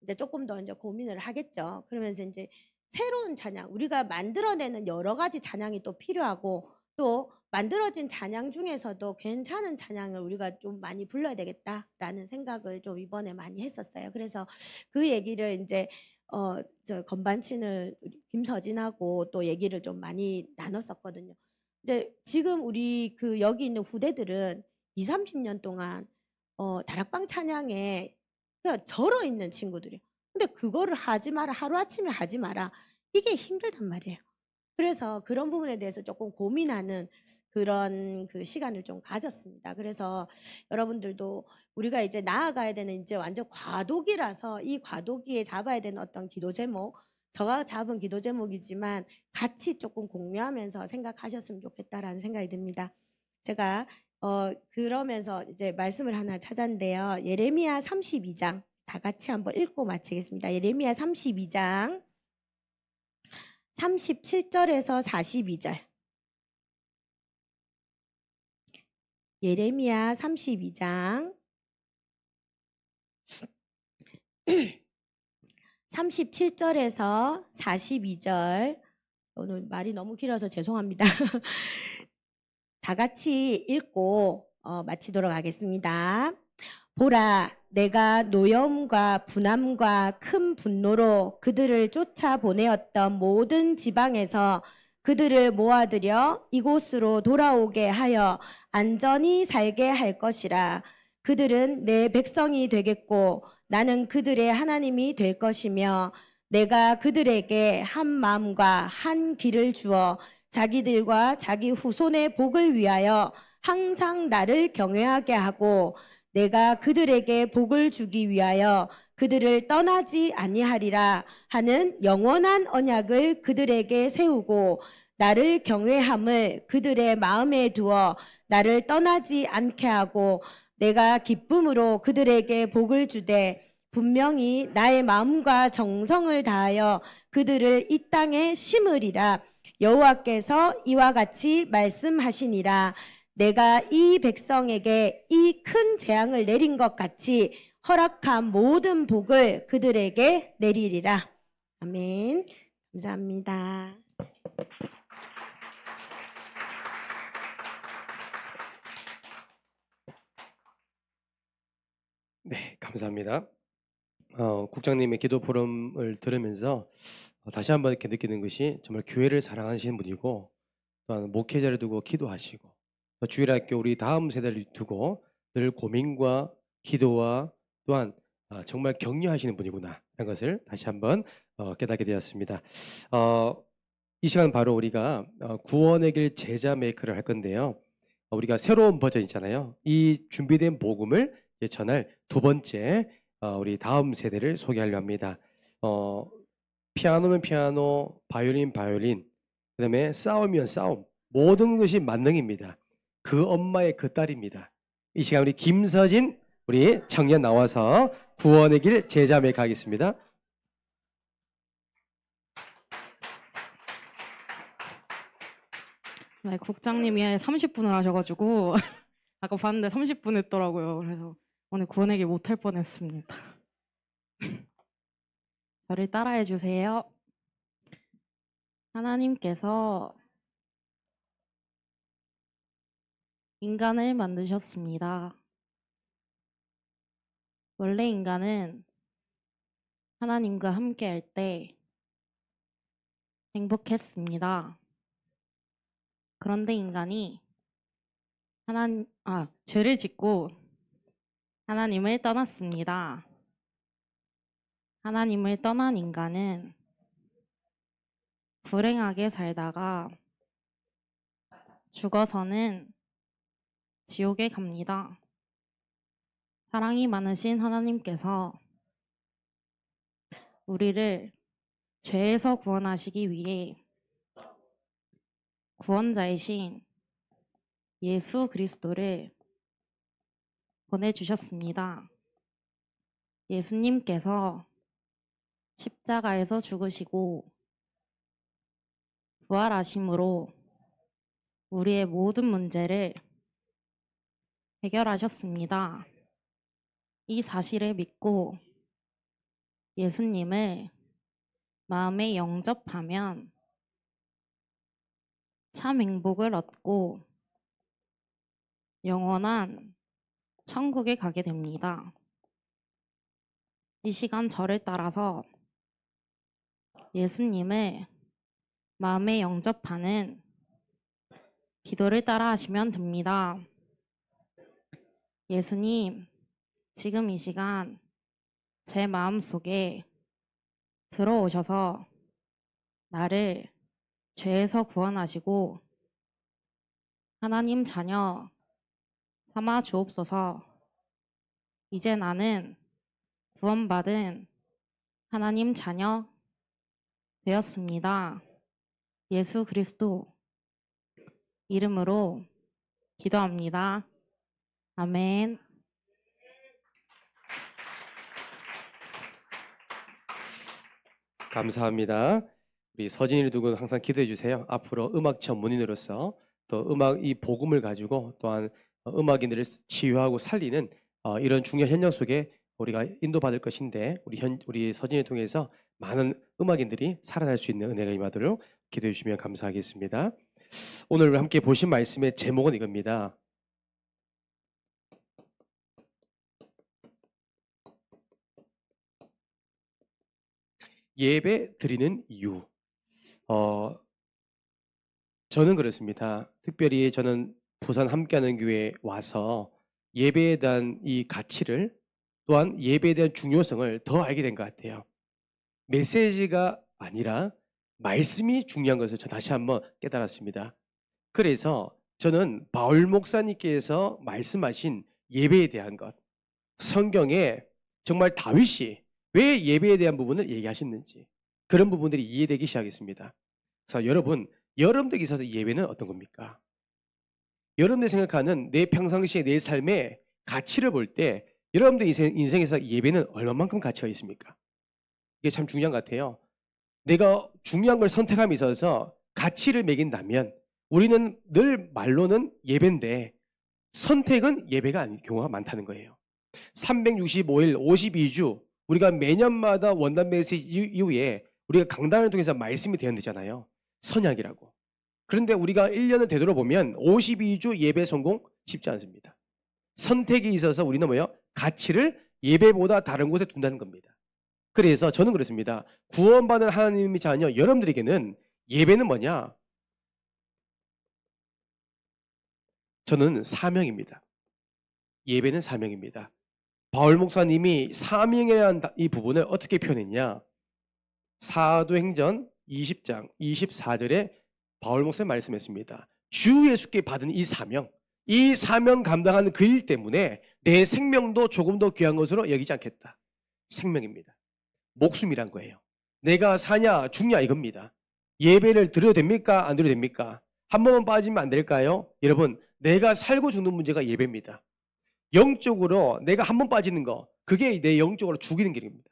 B: 이제 조금 더 이제 고민을 하겠죠. 그러면서 이제 새로운 찬양, 우리가 만들어내는 여러 가지 찬양이 또 필요하고 또 만들어진 찬양 중에서도 괜찮은 찬양을 우리가 좀 많이 불러야 되겠다라는 생각을 좀 이번에 많이 했었어요. 그래서 그 얘기를 이제 저 건반 치는 김서진하고 또 얘기를 좀 많이 나눴었거든요. 근데 지금 우리 그 여기 있는 후대들은 20-30년 동안 다락방 찬양에 그냥 절어 있는 친구들이에요. 근데 그거를 하지 마라. 하루아침에 하지 마라. 이게 힘들단 말이에요. 그래서 그런 부분에 대해서 조금 고민하는 그런 그 시간을 좀 가졌습니다. 그래서 여러분들도 우리가 이제 나아가야 되는 이제 완전 과도기라서 이 과도기에 잡아야 되는 어떤 기도 제목, 저가 잡은 기도 제목이지만 같이 조금 공유하면서 생각하셨으면 좋겠다라는 생각이 듭니다. 제가 그러면서 이제 말씀을 하나 찾았는데요. 예레미야 32장 다 같이 한번 읽고 마치겠습니다. 예레미야 32장 37절에서 42절. 예레미야 32장 37절에서 42절. 오늘 말이 너무 길어서 죄송합니다. 다 같이 읽고 마치도록 하겠습니다. 보라, 내가 노여움과 분함과 큰 분노로 그들을 쫓아보내었던 모든 지방에서 그들을 모아들여 이곳으로 돌아오게 하여 안전히 살게 할 것이라. 그들은 내 백성이 되겠고 나는 그들의 하나님이 될 것이며 내가 그들에게 한 마음과 한 귀를 주어 자기들과 자기 후손의 복을 위하여 항상 나를 경외하게 하고 내가 그들에게 복을 주기 위하여 그들을 떠나지 아니하리라 하는 영원한 언약을 그들에게 세우고 나를 경외함을 그들의 마음에 두어 나를 떠나지 않게 하고 내가 기쁨으로 그들에게 복을 주되 분명히 나의 마음과 정성을 다하여 그들을 이 땅에 심으리라. 여호와께서 이와 같이 말씀하시니라. 내가 이 백성에게 이 큰 재앙을 내린 것 같이 허락한 모든 복을 그들에게 내리리라. 아멘. 감사합니다.
A: 네, 감사합니다. 국장님의 기도 포럼을 들으면서 다시 한번 이렇게 느끼는 것이 정말 교회를 사랑하시는 분이고 또한 목회자를 두고 기도하시고 또 주일학교 우리 다음 세대를 두고 늘 고민과 기도와 또한 정말 격려하시는 분이구나 하는 것을 다시 한번 깨닫게 되었습니다. 이 시간 바로 우리가 구원의 길 제자 메이크를 할 건데요. 우리가 새로운 버전 있잖아요. 이 준비된 복음을 이제 전할 두 번째 우리 다음 세대를 소개하려 합니다. 피아노면 피아노, 바이올린, 바이올린, 그다음에 싸움이면 싸움, 모든 것이 만능입니다. 그 엄마의 그 딸입니다. 이 시간 우리 김서진 우리 청년 나와서 구원의 길 제자 메이크 하겠습니다.
C: 네, 국장님이 30분을 하셔가지고 아까 봤는데 30분 했더라고요. 그래서 오늘 구원에게 못할 뻔했습니다. 저를 따라해 주세요. 하나님께서 인간을 만드셨습니다. 원래 인간은 하나님과 함께 할 때 행복했습니다. 그런데 인간이 죄를 짓고 하나님을 떠났습니다. 하나님을 떠난 인간은 불행하게 살다가 죽어서는 지옥에 갑니다. 사랑이 많으신 하나님께서 우리를 죄에서 구원하시기 위해 구원자이신 예수 그리스도를 보내주셨습니다. 예수님께서 십자가에서 죽으시고 부활하심으로 우리의 모든 문제를 해결하셨습니다. 이 사실을 믿고 예수님을 마음에 영접하면 참 행복을 얻고 영원한 천국에 가게 됩니다. 이 시간 저를 따라서 예수님을 마음에 영접하는 기도를 따라 하시면 됩니다. 예수님, 지금 이 시간 제 마음속에 들어오셔서 나를 죄에서 구원하시고 하나님 자녀 삼아 주옵소서. 이제 나는 구원받은 하나님 자녀 되었습니다. 예수 그리스도 이름으로 기도합니다. 아멘.
A: 감사합니다. 우리 서진이를 두고 항상 기도해 주세요. 앞으로 음악 전문인으로서 또 음악 이 복음을 가지고 또한 음악인들을 치유하고 살리는 이런 중요한 현장 속에 우리가 인도받을 것인데 우리 서진을 통해서 많은 음악인들이 살아날 수 있는 은혜가 임하도록 기도해 주시면 감사하겠습니다. 오늘 함께 보신 말씀의 제목은 이겁니다. 예배 드리는 이유. 저는 그렇습니다. 특별히 저는 부산 함께하는 교회에 와서 예배에 대한 이 가치를 또한 예배에 대한 중요성을 더 알게 된 것 같아요. 메시지가 아니라 말씀이 중요한 것을 저 다시 한번 깨달았습니다. 그래서 저는 바울 목사님께서 말씀하신 예배에 대한 것, 성경에 정말 다윗이 왜 예배에 대한 부분을 얘기하셨는지 그런 부분들이 이해되기 시작했습니다. 그래서 여러분들에게 있어서 예배는 어떤 겁니까? 여러분들이 생각하는 내 평상시에 내 삶의 가치를 볼 때 여러분들 인생에서 예배는 얼마만큼 가치가 있습니까? 이게 참 중요한 것 같아요. 내가 중요한 걸 선택함에 있어서 가치를 매긴다면 우리는 늘 말로는 예배인데 선택은 예배가 아닌 경우가 많다는 거예요. 365일 52주 우리가 매년마다 원단 메시지 이후에 우리가 강단을 통해서 말씀이 대언되잖아요. 선약이라고. 그런데 우리가 1년을 되돌아보면 52주 예배 성공 쉽지 않습니다. 선택이 있어서 우리는 뭐예요? 가치를 예배보다 다른 곳에 둔다는 겁니다. 그래서 저는 그렇습니다. 구원받은 하나님의 자녀 여러분들에게는 예배는 뭐냐? 저는 사명입니다. 예배는 사명입니다. 바울 목사님이 사명이라는 이 부분을 어떻게 표현했냐? 사도행전 20장 24절에 바울 목사님 말씀했습니다. 주 예수께 받은 이 사명 감당하는 그 일 때문에 내 생명도 조금 더 귀한 것으로 여기지 않겠다. 생명입니다. 목숨이란 거예요. 내가 사냐 죽냐 이겁니다. 예배를 드려도 됩니까? 안 드려도 됩니까? 한 번만 빠지면 안 될까요? 여러분, 내가 살고 죽는 문제가 예배입니다. 영적으로 내가 한 번 빠지는 거, 그게 내 영적으로 죽이는 길입니다.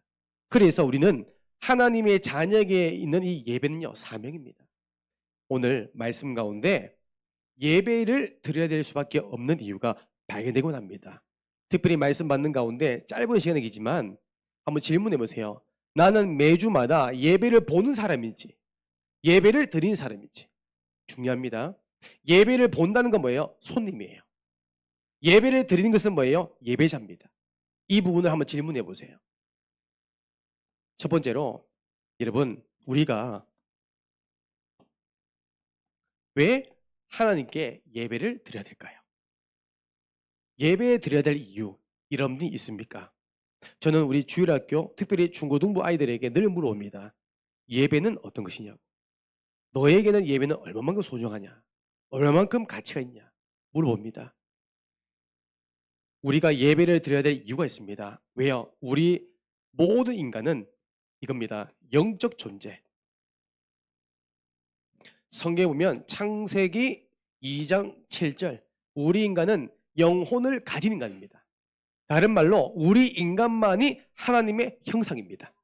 A: 그래서 우리는 하나님의 자녀에게 있는 이 예배는요, 사명입니다. 오늘 말씀 가운데 예배를 드려야 될 수밖에 없는 이유가 발견되곤 합니다. 특별히 말씀 받는 가운데 짧은 시간이지만 한번 질문해 보세요. 나는 매주마다 예배를 보는 사람인지 예배를 드리는 사람인지 중요합니다. 예배를 본다는 건 뭐예요? 손님이에요. 예배를 드리는 것은 뭐예요? 예배자입니다. 이 부분을 한번 질문해 보세요. 첫 번째로 여러분, 우리가 왜 하나님께 예배를 드려야 될까요? 예배 드려야 될 이유 이런 분이 있습니까? 저는 우리 주일학교 특별히 중고등부 아이들에게 늘 물어봅니다. 예배는 어떤 것이냐고. 너에게는 예배는 얼마만큼 소중하냐? 얼마만큼 가치가 있냐? 물어봅니다. 우리가 예배를 드려야 될 이유가 있습니다. 왜요? 우리 모든 인간은 이겁니다. 영적 존재. 성경에 보면 창세기 2장 7절 우리 인간은 영혼을 가진 인간입니다. 다른 말로 우리 인간만이 하나님의 형상입니다.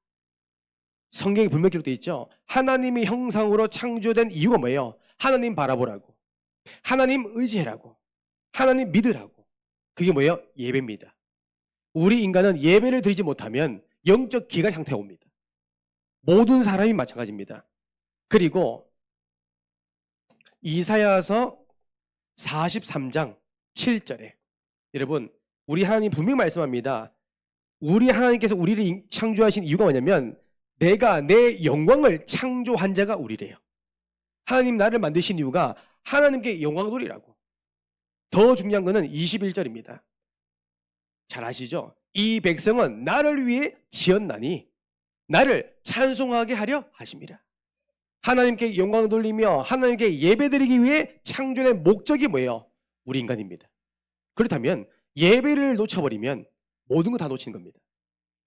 A: 성경에 분명히 기록되어 있죠. 하나님의 형상으로 창조된 이유가 뭐예요? 하나님 바라보라고, 하나님 의지해라고, 하나님 믿으라고. 그게 뭐예요? 예배입니다. 우리 인간은 예배를 드리지 못하면 영적 기가 상태가 옵니다. 모든 사람이 마찬가지입니다. 그리고 이사야서 43장 7절에 여러분, 우리 하나님 분명히 말씀합니다. 우리 하나님께서 우리를 창조하신 이유가 뭐냐면 내가 내 영광을 창조한 자가 우리래요. 하나님 나를 만드신 이유가 하나님께 영광 돌리라고. 더 중요한 것은 21절입니다. 잘 아시죠? 이 백성은 나를 위해 지었나니 나를 찬송하게 하려 하심이라. 하나님께 영광 돌리며 하나님께 예배드리기 위해 창조된 목적이 뭐예요? 우리 인간입니다. 그렇다면 예배를 놓쳐버리면 모든 거 다 놓치는 겁니다.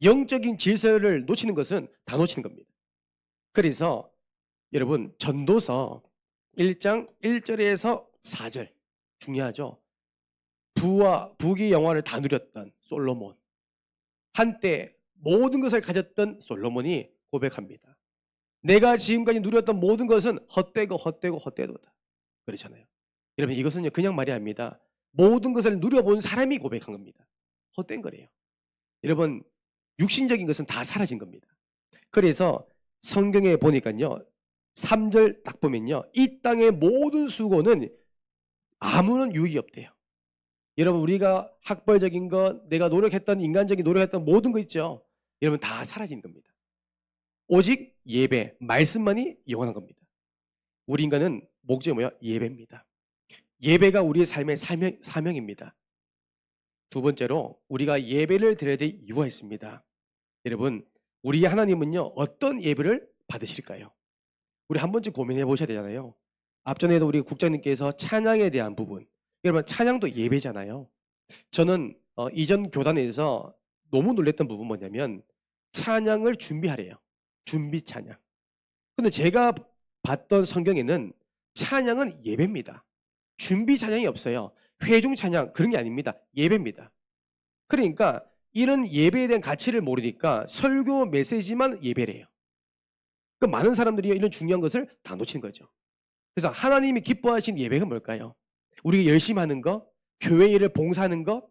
A: 영적인 질서를 놓치는 것은 다 놓치는 겁니다. 그래서 여러분, 전도서 1장 1절에서 4절 중요하죠. 부와 부귀 영화를 다 누렸던 솔로몬, 한때 모든 것을 가졌던 솔로몬이 고백합니다. 내가 지금까지 누렸던 모든 것은 헛되도다. 그렇잖아요. 여러분, 이것은 그냥 말이 아닙니다. 모든 것을 누려본 사람이 고백한 겁니다. 헛된 거래요. 여러분, 육신적인 것은 다 사라진 겁니다. 그래서 성경에 보니까요, 3절 딱 보면요, 이 땅의 모든 수고는 아무런 유익이 없대요. 여러분, 우리가 학벌적인 것, 내가 노력했던 인간적인 노력했던 모든 거 있죠. 여러분, 다 사라진 겁니다. 오직 예배, 말씀만이 영원한 겁니다. 우리 인간은 목적이 뭐야? 예배입니다. 예배가 우리의 삶의 사명입니다. 두 번째로 우리가 예배를 드려야 될 이유가 있습니다. 여러분, 우리 하나님은요, 어떤 예배를 받으실까요? 우리 한 번쯤 고민해 보셔야 되잖아요. 앞전에도 우리 국장님께서 찬양에 대한 부분, 여러분 찬양도 예배잖아요. 저는 이전 교단에서 너무 놀랬던 부분 뭐냐면 찬양을 준비하래요. 준비 찬양. 근데 제가 봤던 성경에는 찬양은 예배입니다. 준비 찬양이 없어요. 회중 찬양 그런 게 아닙니다. 예배입니다. 그러니까 이런 예배에 대한 가치를 모르니까 설교 메시지만 예배래요. 그 많은 사람들이 이런 중요한 것을 다 놓치는 거죠. 그래서 하나님이 기뻐하신 예배가 뭘까요? 우리가 열심히 하는 거, 교회 일을 봉사하는 거,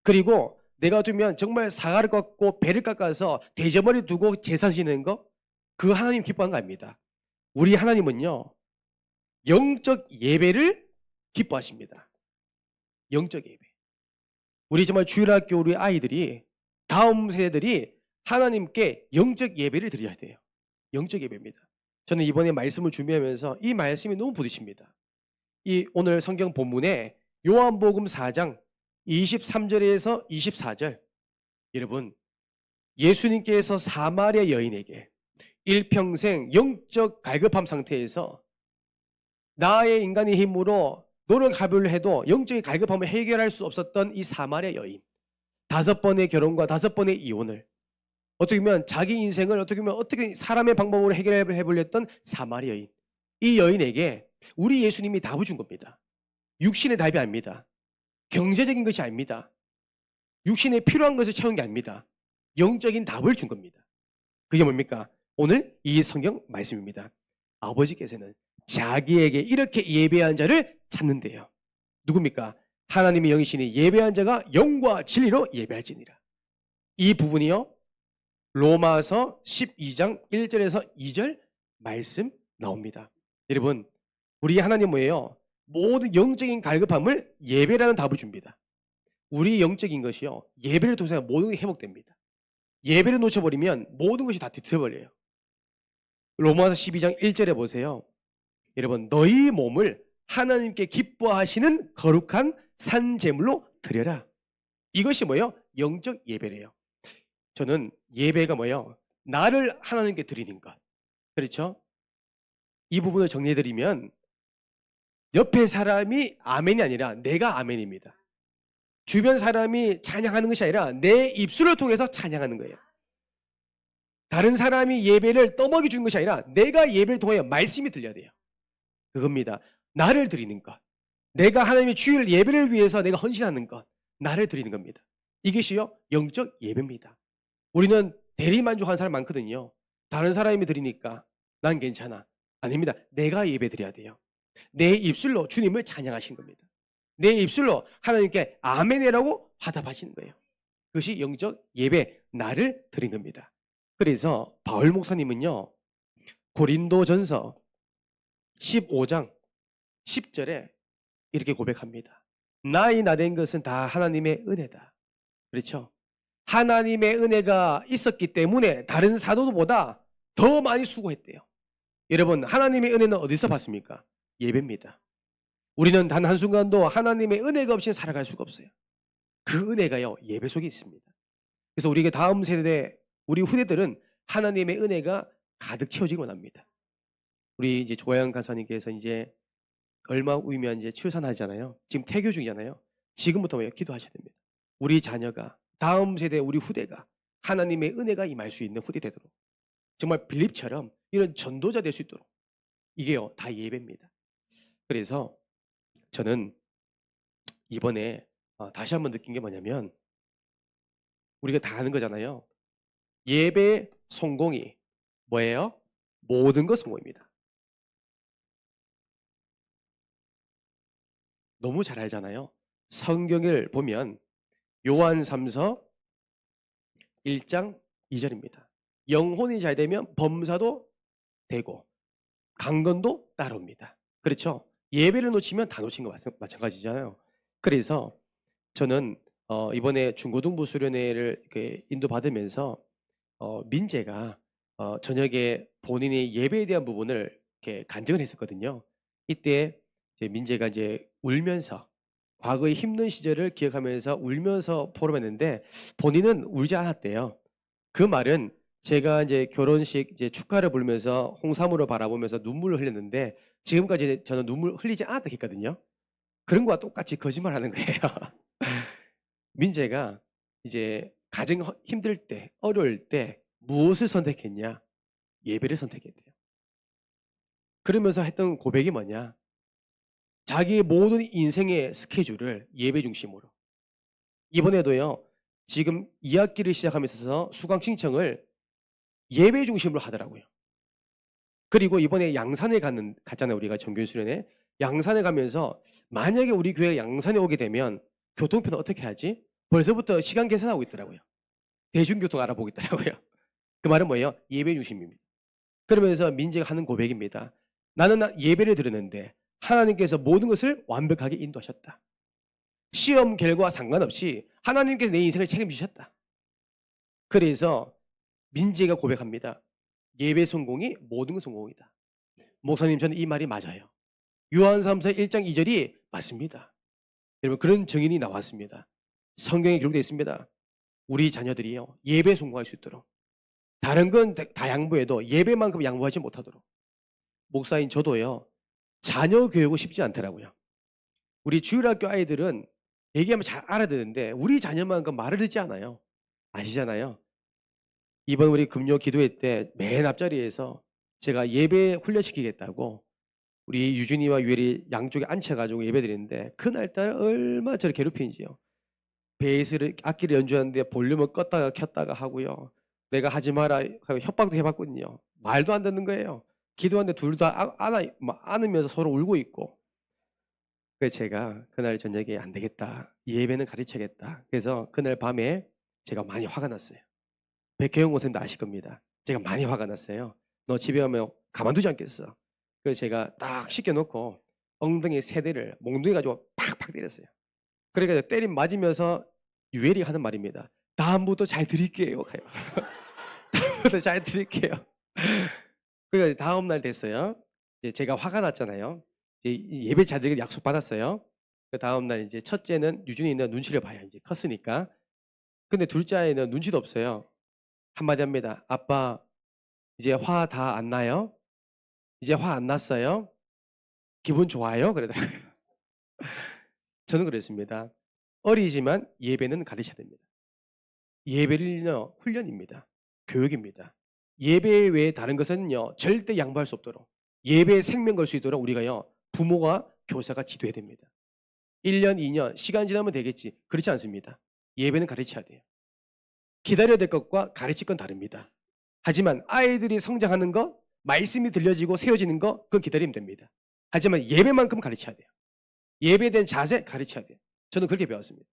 A: 그리고 내가 두면 정말 사과를 깎고 배를 깎아서 대저머리 두고 제사 지내는 거, 그 하나님 기뻐하는 거 아닙니다. 우리 하나님은요, 영적 예배를 기뻐하십니다. 영적 예배. 우리 정말 주일학교 우리 아이들이, 다음 세대들이 하나님께 영적 예배를 드려야 돼요. 영적 예배입니다. 저는 이번에 말씀을 준비하면서 이 말씀이 너무 부딪힙니다. 이 오늘 성경 본문에 요한복음 4장 23절에서 24절, 여러분, 예수님께서 사마리아 여인에게 일평생 영적 갈급함 상태에서 나의 인간의 힘으로 노력하려 해도 영적인 갈급함을 해결할 수 없었던 이 사마리아 여인, 5번의 결혼과 5번의 이혼을, 어떻게 보면 자기 인생을 어떻게 사람의 방법으로 해결해 보려 했던 사마리아 여인, 이 여인에게 우리 예수님이 답을 준 겁니다. 육신의 답이 아닙니다. 경제적인 것이 아닙니다. 육신에 필요한 것을 채운 게 아닙니다. 영적인 답을 준 겁니다. 그게 뭡니까? 오늘 이 성경 말씀입니다. 아버지께서는 자기에게 이렇게 예배한 자를 찾는데요. 누굽니까? 하나님의 영이시니 예배한 자가 영과 진리로 예배할지니라. 이 부분이요, 로마서 12장 1절에서 2절 말씀 나옵니다. 여러분, 우리 하나님 뭐예요? 모든 영적인 갈급함을 예배라는 답을 줍니다. 우리 영적인 것이요, 예배를 통해서 모든 게 회복됩니다. 예배를 놓쳐버리면 모든 것이 다 뒤틀어버려요. 로마서 12장 1절에 보세요. 여러분, 너희 몸을 하나님께 기뻐하시는 거룩한 산제물로 드려라. 이것이 뭐예요? 영적 예배래요. 저는 예배가 뭐예요? 나를 하나님께 드리는 것. 그렇죠? 이 부분을 정리해드리면 옆에 사람이 아멘이 아니라 내가 아멘입니다. 주변 사람이 찬양하는 것이 아니라 내 입술을 통해서 찬양하는 거예요. 다른 사람이 예배를 떠먹여 주는 것이 아니라 내가 예배를 통하여 말씀이 들려야 돼요. 그겁니다. 나를 드리는 것. 내가 하나님의 주일 예배를 위해서 내가 헌신하는 것. 나를 드리는 겁니다. 이것이요, 영적 예배입니다. 우리는 대리만족하는 사람 많거든요. 다른 사람이 드리니까 난 괜찮아. 아닙니다. 내가 예배 드려야 돼요. 내 입술로 주님을 찬양하신 겁니다. 내 입술로 하나님께 아멘이라고 화답하시는 거예요. 그것이 영적 예배, 나를 드린 겁니다. 그래서 바울 목사님은요, 고린도전서 15장 10절에 이렇게 고백합니다. 나의 나된 것은 다 하나님의 은혜다. 그렇죠? 하나님의 은혜가 있었기 때문에 다른 사도보다 더 많이 수고했대요. 여러분, 하나님의 은혜는 어디서 받습니까? 예배입니다. 우리는 단 한순간도 하나님의 은혜가 없이 살아갈 수가 없어요. 그 은혜가요, 예배 속에 있습니다. 그래서 우리가 다음 세대, 우리 후대들은 하나님의 은혜가 가득 채워지기 원합니다. 우리 이제 조양 가사님께서 이제 얼마 후이면 이제 출산하잖아요. 지금 태교 중이잖아요. 지금부터 기도하셔야 됩니다. 우리 자녀가, 다음 세대, 우리 후대가 하나님의 은혜가 임할 수 있는 후대 되도록, 정말 빌립처럼 이런 전도자 될 수 있도록, 이게요, 다 예배입니다. 그래서 저는 이번에 다시 한번 느낀 게 뭐냐면, 우리가 다 아는 거잖아요. 예배 성공이 뭐예요? 모든 것 성공입니다. 너무 잘 알잖아요. 성경을 보면 요한 3서 1장 2절입니다. 영혼이 잘 되면 범사도 되고 강건도 따라옵니다. 그렇죠? 예배를 놓치면 다 놓친 거 마찬가지잖아요. 그래서 저는 이번에 중고등부 수련회를 이렇게 인도받으면서 민재가 저녁에 본인의 예배에 대한 부분을 이렇게 간증을 했었거든요. 이때 이제 민재가 이제 울면서 과거의 힘든 시절을 기억하면서 울면서 포럼했는데 본인은 울지 않았대요. 그 말은 제가 이제 결혼식 이제 축가를 부르면서 홍사무를 바라보면서 눈물을 흘렸는데 지금까지 저는 눈물 흘리지 않았다 했거든요. 그런 거와 똑같이 거짓말하는 거예요. 민재가 이제 가정 힘들 때, 어려울 때 무엇을 선택했냐? 예배를 선택했대요. 그러면서 했던 고백이 뭐냐? 자기의 모든 인생의 스케줄을 예배 중심으로. 이번에도요, 지금 2학기를 시작하면서 수강 신청을 예배 중심으로 하더라고요. 그리고 이번에 양산에 갔잖아요. 우리가 정규 수련회. 양산에 가면서 만약에 우리 교회가 양산에 오게 되면 교통편은 어떻게 하지? 벌써부터 시간 계산하고 있더라고요. 대중교통 알아보고 있더라고요. 그 말은 뭐예요? 예배 중심입니다. 그러면서 민지가 하는 고백입니다. 나는 예배를 드렸는데 하나님께서 모든 것을 완벽하게 인도하셨다. 시험 결과와 상관없이 하나님께서 내 인생을 책임지셨다. 그래서 민지가 고백합니다. 예배 성공이 모든 것 성공이다. 목사님, 저는 이 말이 맞아요. 요한사도서 1장 2절이 맞습니다. 여러분, 그런 증인이 나왔습니다. 성경에 기록되어 있습니다. 우리 자녀들이요, 예배 성공할 수 있도록, 다른 건 다 양보해도 예배만큼 양보하지 못하도록. 목사인 저도요, 자녀 교육은 쉽지 않더라고요. 우리 주일학교 아이들은 얘기하면 잘 알아듣는데 우리 자녀만큼 말을 듣지 않아요. 아시잖아요. 이번 우리 금요 기도회 때 맨 앞자리에서 제가 예배 훈련시키겠다고 우리 유준이와 유엘이 양쪽에 앉혀가지고 예배 드리는데 그날따라 얼마나 저를 괴롭히는지요. 베이스를 악기를 연주하는데 볼륨을 껐다가 켰다가 하고요. 내가 하지 마라 하고 협박도 해봤거든요. 말도 안 듣는 거예요. 기도하는데 둘 다 안으면서 서로 울고 있고. 그래서 제가 그날 저녁에 안 되겠다. 예배는 가르쳐야겠다. 그래서 그날 밤에 제가 많이 화가 났어요. 백혜영 선생님도 아실 겁니다. 제가 많이 화가 났어요. 너 집에 가면 가만두지 않겠어. 그래서 제가 딱 씻겨놓고 엉덩이 세 대를 몽둥이 가지고 팍팍 때렸어요. 그러니까 때림 맞으면서 유엘이 하는 말입니다. 다음부터 잘 드릴게요. 다음부터 잘 드릴게요. 그러니까 다음 날 됐어요. 이제 제가 화가 났잖아요. 이제 예배 잘 드리고 약속 받았어요. 그 다음 날 이제 첫째는 유준이는 눈치를 봐요. 이제 컸으니까. 근데 둘째 아이는 눈치도 없어요. 한마디 합니다. 아빠, 이제 화 다 안 나요? 이제 화 안 났어요? 기분 좋아요? 그러더라고요. 저는 그랬습니다. 어리지만 예배는 가르쳐야 됩니다. 예배는요, 훈련입니다. 교육입니다. 예배 외에 다른 것은요, 절대 양보할 수 없도록 예배에 생명 걸 수 있도록 우리가요, 부모가 교사가 지도해야 됩니다. 1년, 2년, 시간 지나면 되겠지. 그렇지 않습니다. 예배는 가르쳐야 돼요. 기다려야 될 것과 가르칠 건 다릅니다. 하지만 아이들이 성장하는 거, 말씀이 들려지고 세워지는 거, 그건 기다리면 됩니다. 하지만 예배만큼 가르쳐야 돼요. 예배에 대한 자세 가르쳐야 돼요. 저는 그렇게 배웠습니다.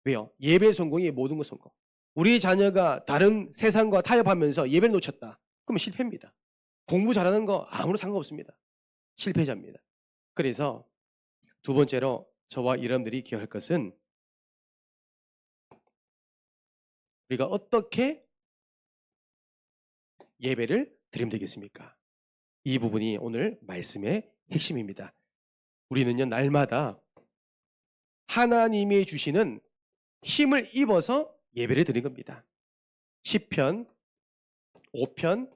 A: 왜요? 예배 성공이 모든 것 성공. 우리 자녀가 다른 세상과 타협하면서 예배를 놓쳤다. 그러면 실패입니다. 공부 잘하는 거 아무런 상관없습니다. 실패자입니다. 그래서 두 번째로 저와 여러분들이 기억할 것은 우리가 어떻게 예배를 드리면 되겠습니까? 이 부분이 오늘 말씀의 핵심입니다. 우리는요, 날마다 하나님이 주시는 힘을 입어서 예배를 드리는 겁니다. 시편 5편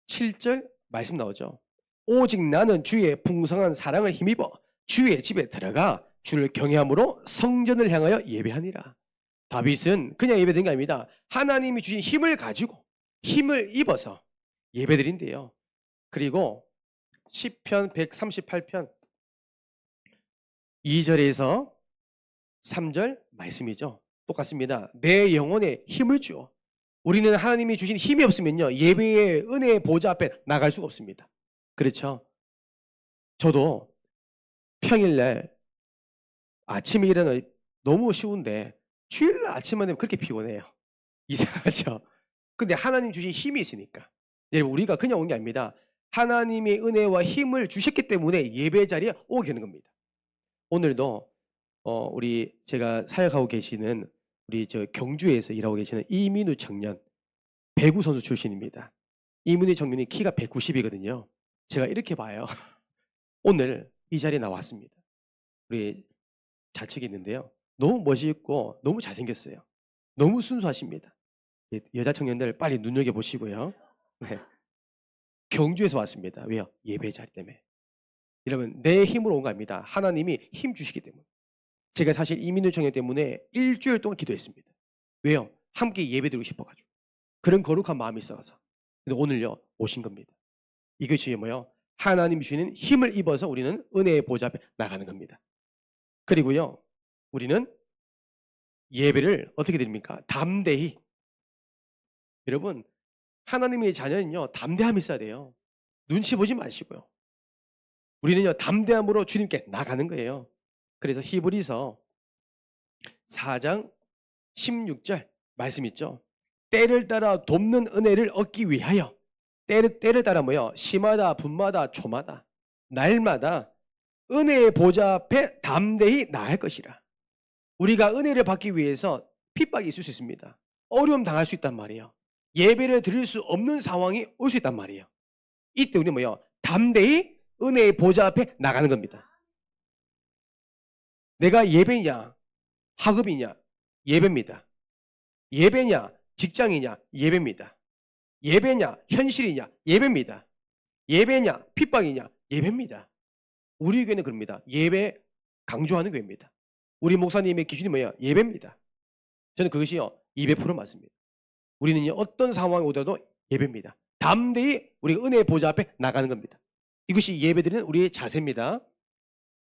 A: 7절 말씀 나오죠. 오직 나는 주의 풍성한 사랑을 힘입어 주의 집에 들어가 주를 경외함으로 성전을 향하여 예배하니라. 다윗은 그냥 예배드린 게 아닙니다. 하나님이 주신 힘을 가지고 힘을 입어서 예배드린대요. 그리고 시편 138편 2절에서 3절 말씀이죠. 똑같습니다. 내 영혼에 힘을 주어. 우리는 하나님이 주신 힘이 없으면요, 예배의 은혜의 보좌 앞에 나갈 수가 없습니다. 그렇죠? 저도 평일날 아침에 일어나 너무 쉬운데 주일날 아침만 되면 그렇게 피곤해요. 이상하죠? 근데 하나님 주신 힘이 있으니까. 여러분, 우리가 그냥 온 게 아닙니다. 하나님의 은혜와 힘을 주셨기 때문에 예배 자리에 오게 되는 겁니다. 오늘도 우리 제가 사역하고 계시는 우리 저 경주에서 일하고 계시는 이민우 청년, 배구 선수 출신입니다. 이민우 청년이 키가 190이거든요. 제가 이렇게 봐요. 오늘 이 자리에 나왔습니다. 우리 좌측에 있는데요. 너무 멋있고 너무 잘생겼어요. 너무 순수하십니다. 여자 청년들 빨리 눈여겨보시고요. 네. 경주에서 왔습니다. 왜요? 예배 자리 때문에. 여러분, 내 힘으로 온 거 아닙니다. 하나님이 힘 주시기 때문에. 제가 사실 이민우 청년 때문에 일주일 동안 기도했습니다. 왜요? 함께 예배드리고 싶어가지고. 그런 거룩한 마음이 있어서. 근데 오늘요, 오신 겁니다. 이것이 뭐예요? 하나님이 주시는 힘을 입어서 우리는 은혜의 보좌 앞에 나가는 겁니다. 그리고요, 우리는 예배를 어떻게 드립니까? 담대히. 여러분, 하나님의 자녀는요, 담대함이 있어야 돼요. 눈치 보지 마시고요. 우리는요, 담대함으로 주님께 나가는 거예요. 그래서 히브리서 4장 16절 말씀 있죠. 때를 따라 돕는 은혜를 얻기 위하여 때를 따라 뭐요? 시마다 분마다 초마다 날마다 은혜의 보좌 앞에 담대히 나갈 것이라. 우리가 은혜를 받기 위해서 핍박이 있을 수 있습니다. 어려움 당할 수 있단 말이에요. 예배를 드릴 수 없는 상황이 올 수 있단 말이에요. 이때 우리는 뭐요? 담대히 은혜의 보좌 앞에 나가는 겁니다. 내가 예배냐 학업이냐 예배입니다. 예배냐 직장이냐 예배입니다. 예배냐 현실이냐 예배입니다. 예배냐 핍박이냐 예배입니다. 우리 교회는 그럽니다. 예배 강조하는 교회입니다. 우리 목사님의 기준이 뭐예요? 예배입니다. 저는 그것이요 200% 맞습니다. 우리는요 어떤 상황이 오더라도 예배입니다. 담대히 우리가 은혜의 보좌 앞에 나가는 겁니다. 이것이 예배드리는 우리의 자세입니다.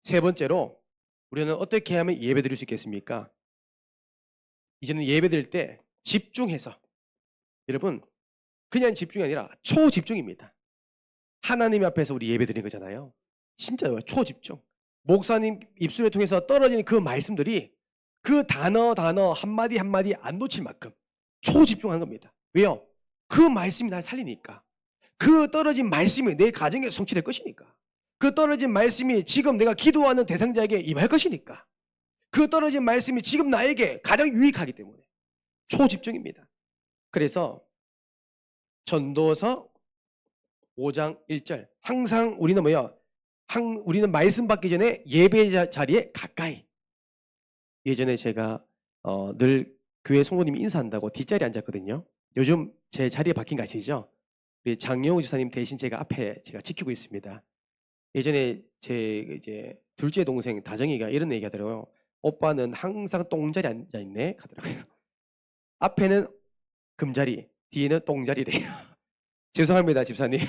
A: 세 번째로 우리는 어떻게 하면 예배드릴 수 있겠습니까? 이제는 예배드릴 때 집중해서, 여러분 그냥 집중이 아니라 초집중입니다. 하나님 앞에서 우리 예배드리는 거잖아요. 진짜요. 초집중. 목사님 입술을 통해서 떨어지는 그 말씀들이 그 단어 한마디 한마디 안 놓칠 만큼 초집중하는 겁니다. 왜요? 그 말씀이 날 살리니까. 그 떨어진 말씀이 내 가정에 성취될 것이니까. 그 떨어진 말씀이 지금 내가 기도하는 대상자에게 임할 것이니까. 그 떨어진 말씀이 지금 나에게 가장 유익하기 때문에 초집중입니다. 그래서 전도서 5장 1절 항상 우리는 뭐야? 우리는 말씀 받기 전에 예배 자리에 가까이. 예전에 제가 늘 교회 성도님이 인사한다고 뒷자리에 앉았거든요. 요즘 제 자리에 바뀐 거 아시죠? 우리 장영우 지사님 대신 제가 앞에 제가 지키고 있습니다. 예전에 제 이제 둘째 동생 다정이가 이런 얘기 하더라고요. 오빠는 항상 똥자리에 앉아 있네 하더라고요. 앞에는 금자리, 뒤에는 똥자리래요. 죄송합니다, 집사님.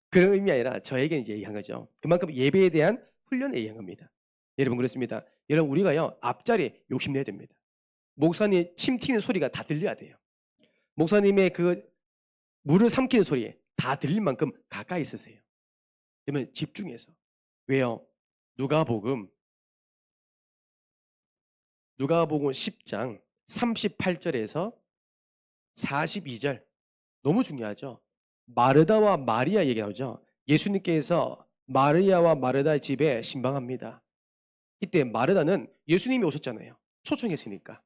A: 그런 의미 아니라 저에게 이제 얘기한 거죠. 그만큼 예배에 대한 훈련에 얘기한 겁니다. 여러분 그렇습니다. 여러분 우리가요 앞자리에 욕심내야 됩니다. 목사님 침 튀는 소리가 다 들려야 돼요. 목사님의 그 물을 삼키는 소리 다 들릴 만큼 가까이 있으세요. 그러면 집중해서. 왜요? 누가복음 10장 38절에서 42절 너무 중요하죠. 마르다와 마리아 얘기 나오죠. 예수님께서 마리아와 마르다의 집에 신방합니다. 이때 마르다는 예수님이 오셨잖아요. 초청했으니까.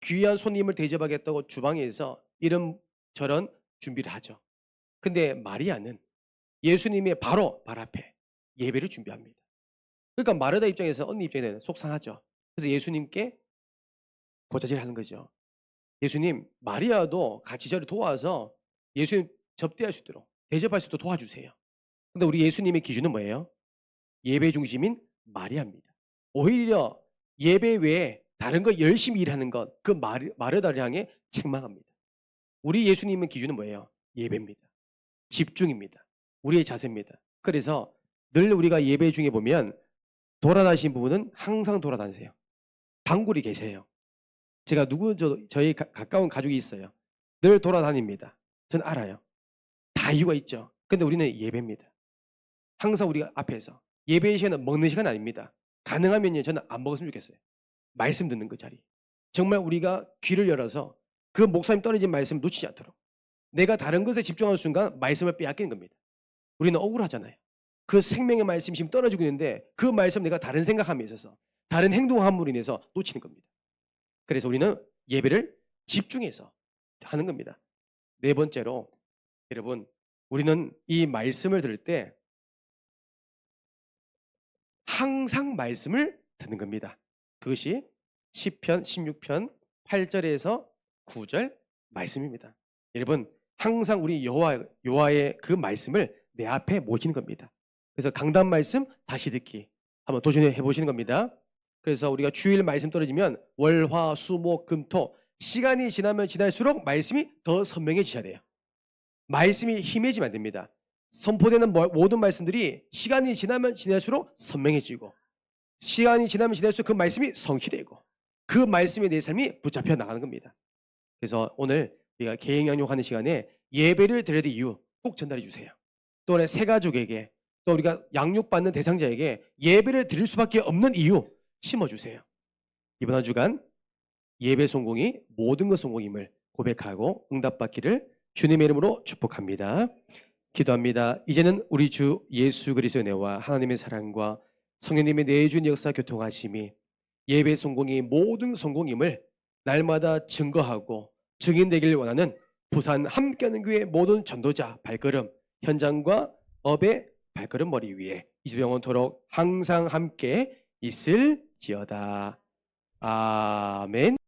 A: 귀한 손님을 대접하겠다고 주방에서 이런저런 준비를 하죠. 근데 마리아는 예수님의 바로 발 앞에 예배를 준비합니다. 그러니까 마르다 입장에서 언니 입장에는 속상하죠. 그래서 예수님께 고자질을 하는 거죠. 예수님, 마리아도 같이 저를 도와서 예수님 접대할 수 있도록 대접할 수 있도록 도와주세요. 근데 우리 예수님의 기준은 뭐예요? 예배 중심인 마리아입니다. 오히려 예배 외에 다른 거 열심히 일하는 것, 그 마르다를 향해 책망합니다. 우리 예수님의 기준은 뭐예요? 예배입니다. 집중입니다. 우리의 자세입니다. 그래서 늘 우리가 예배 중에 보면 돌아다니신 부분은 항상 돌아다니세요. 단골이 계세요. 제가 저희 가까운 가족이 있어요. 늘 돌아다닙니다. 저는 알아요. 다 이유가 있죠. 근데 우리는 예배입니다. 항상 우리가 앞에서 예배의 시간은 먹는 시간 아닙니다. 가능하면요 저는 안 먹었으면 좋겠어요. 말씀 듣는 그 자리. 정말 우리가 귀를 열어서 그 목사님 떨어진 말씀 놓치지 않도록 내가 다른 것에 집중하는 순간 말씀을 빼앗기는 겁니다. 우리는 억울하잖아요. 그 생명의 말씀이 지금 떨어지고 있는데 그 말씀 내가 다른 생각함에 있어서 다른 행동함으로 인해서 놓치는 겁니다. 그래서 우리는 예배를 집중해서 하는 겁니다. 네 번째로 여러분 우리는 이 말씀을 들을 때 항상 말씀을 듣는 겁니다. 그것이 시편 16편 8절에서 9절 말씀입니다. 여러분 항상 우리 여호와의 그 말씀을 내 앞에 모시는 겁니다. 그래서 강단 말씀 다시 듣기 한번 도전해 보시는 겁니다. 그래서 우리가 주일 말씀 떨어지면 월, 화, 수, 목, 금, 토 시간이 지나면 지날수록 말씀이 더 선명해지셔야 돼요. 말씀이 희미해지면 안 됩니다. 선포되는 모든 말씀들이 시간이 지나면 지날수록 선명해지고 시간이 지나면 지날수록 그 말씀이 성취되고 그 말씀에 내 삶이 붙잡혀 나가는 겁니다. 그래서 오늘 우리가 개인 양육하는 시간에 예배를 드려야 될 이유 꼭 전달해 주세요. 또 우리 새 가족에게 또 우리가 양육받는 대상자에게 예배를 드릴 수밖에 없는 이유 심어주세요. 이번 한 주간 예배 성공이 모든 것 성공임을 고백하고 응답받기를 주님의 이름으로 축복합니다. 기도합니다. 이제는 우리 주 예수 그리스도의 은혜와 하나님의 사랑과 성령님의 내주인 역사 교통하심이 예배 성공이 모든 성공임을 날마다 증거하고 증인되길 원하는 부산 함께하는 교회 모든 전도자 발걸음 현장과 업의 발걸음 머리 위에 이제 영원토록 항상 함께 있을지어다. 아멘.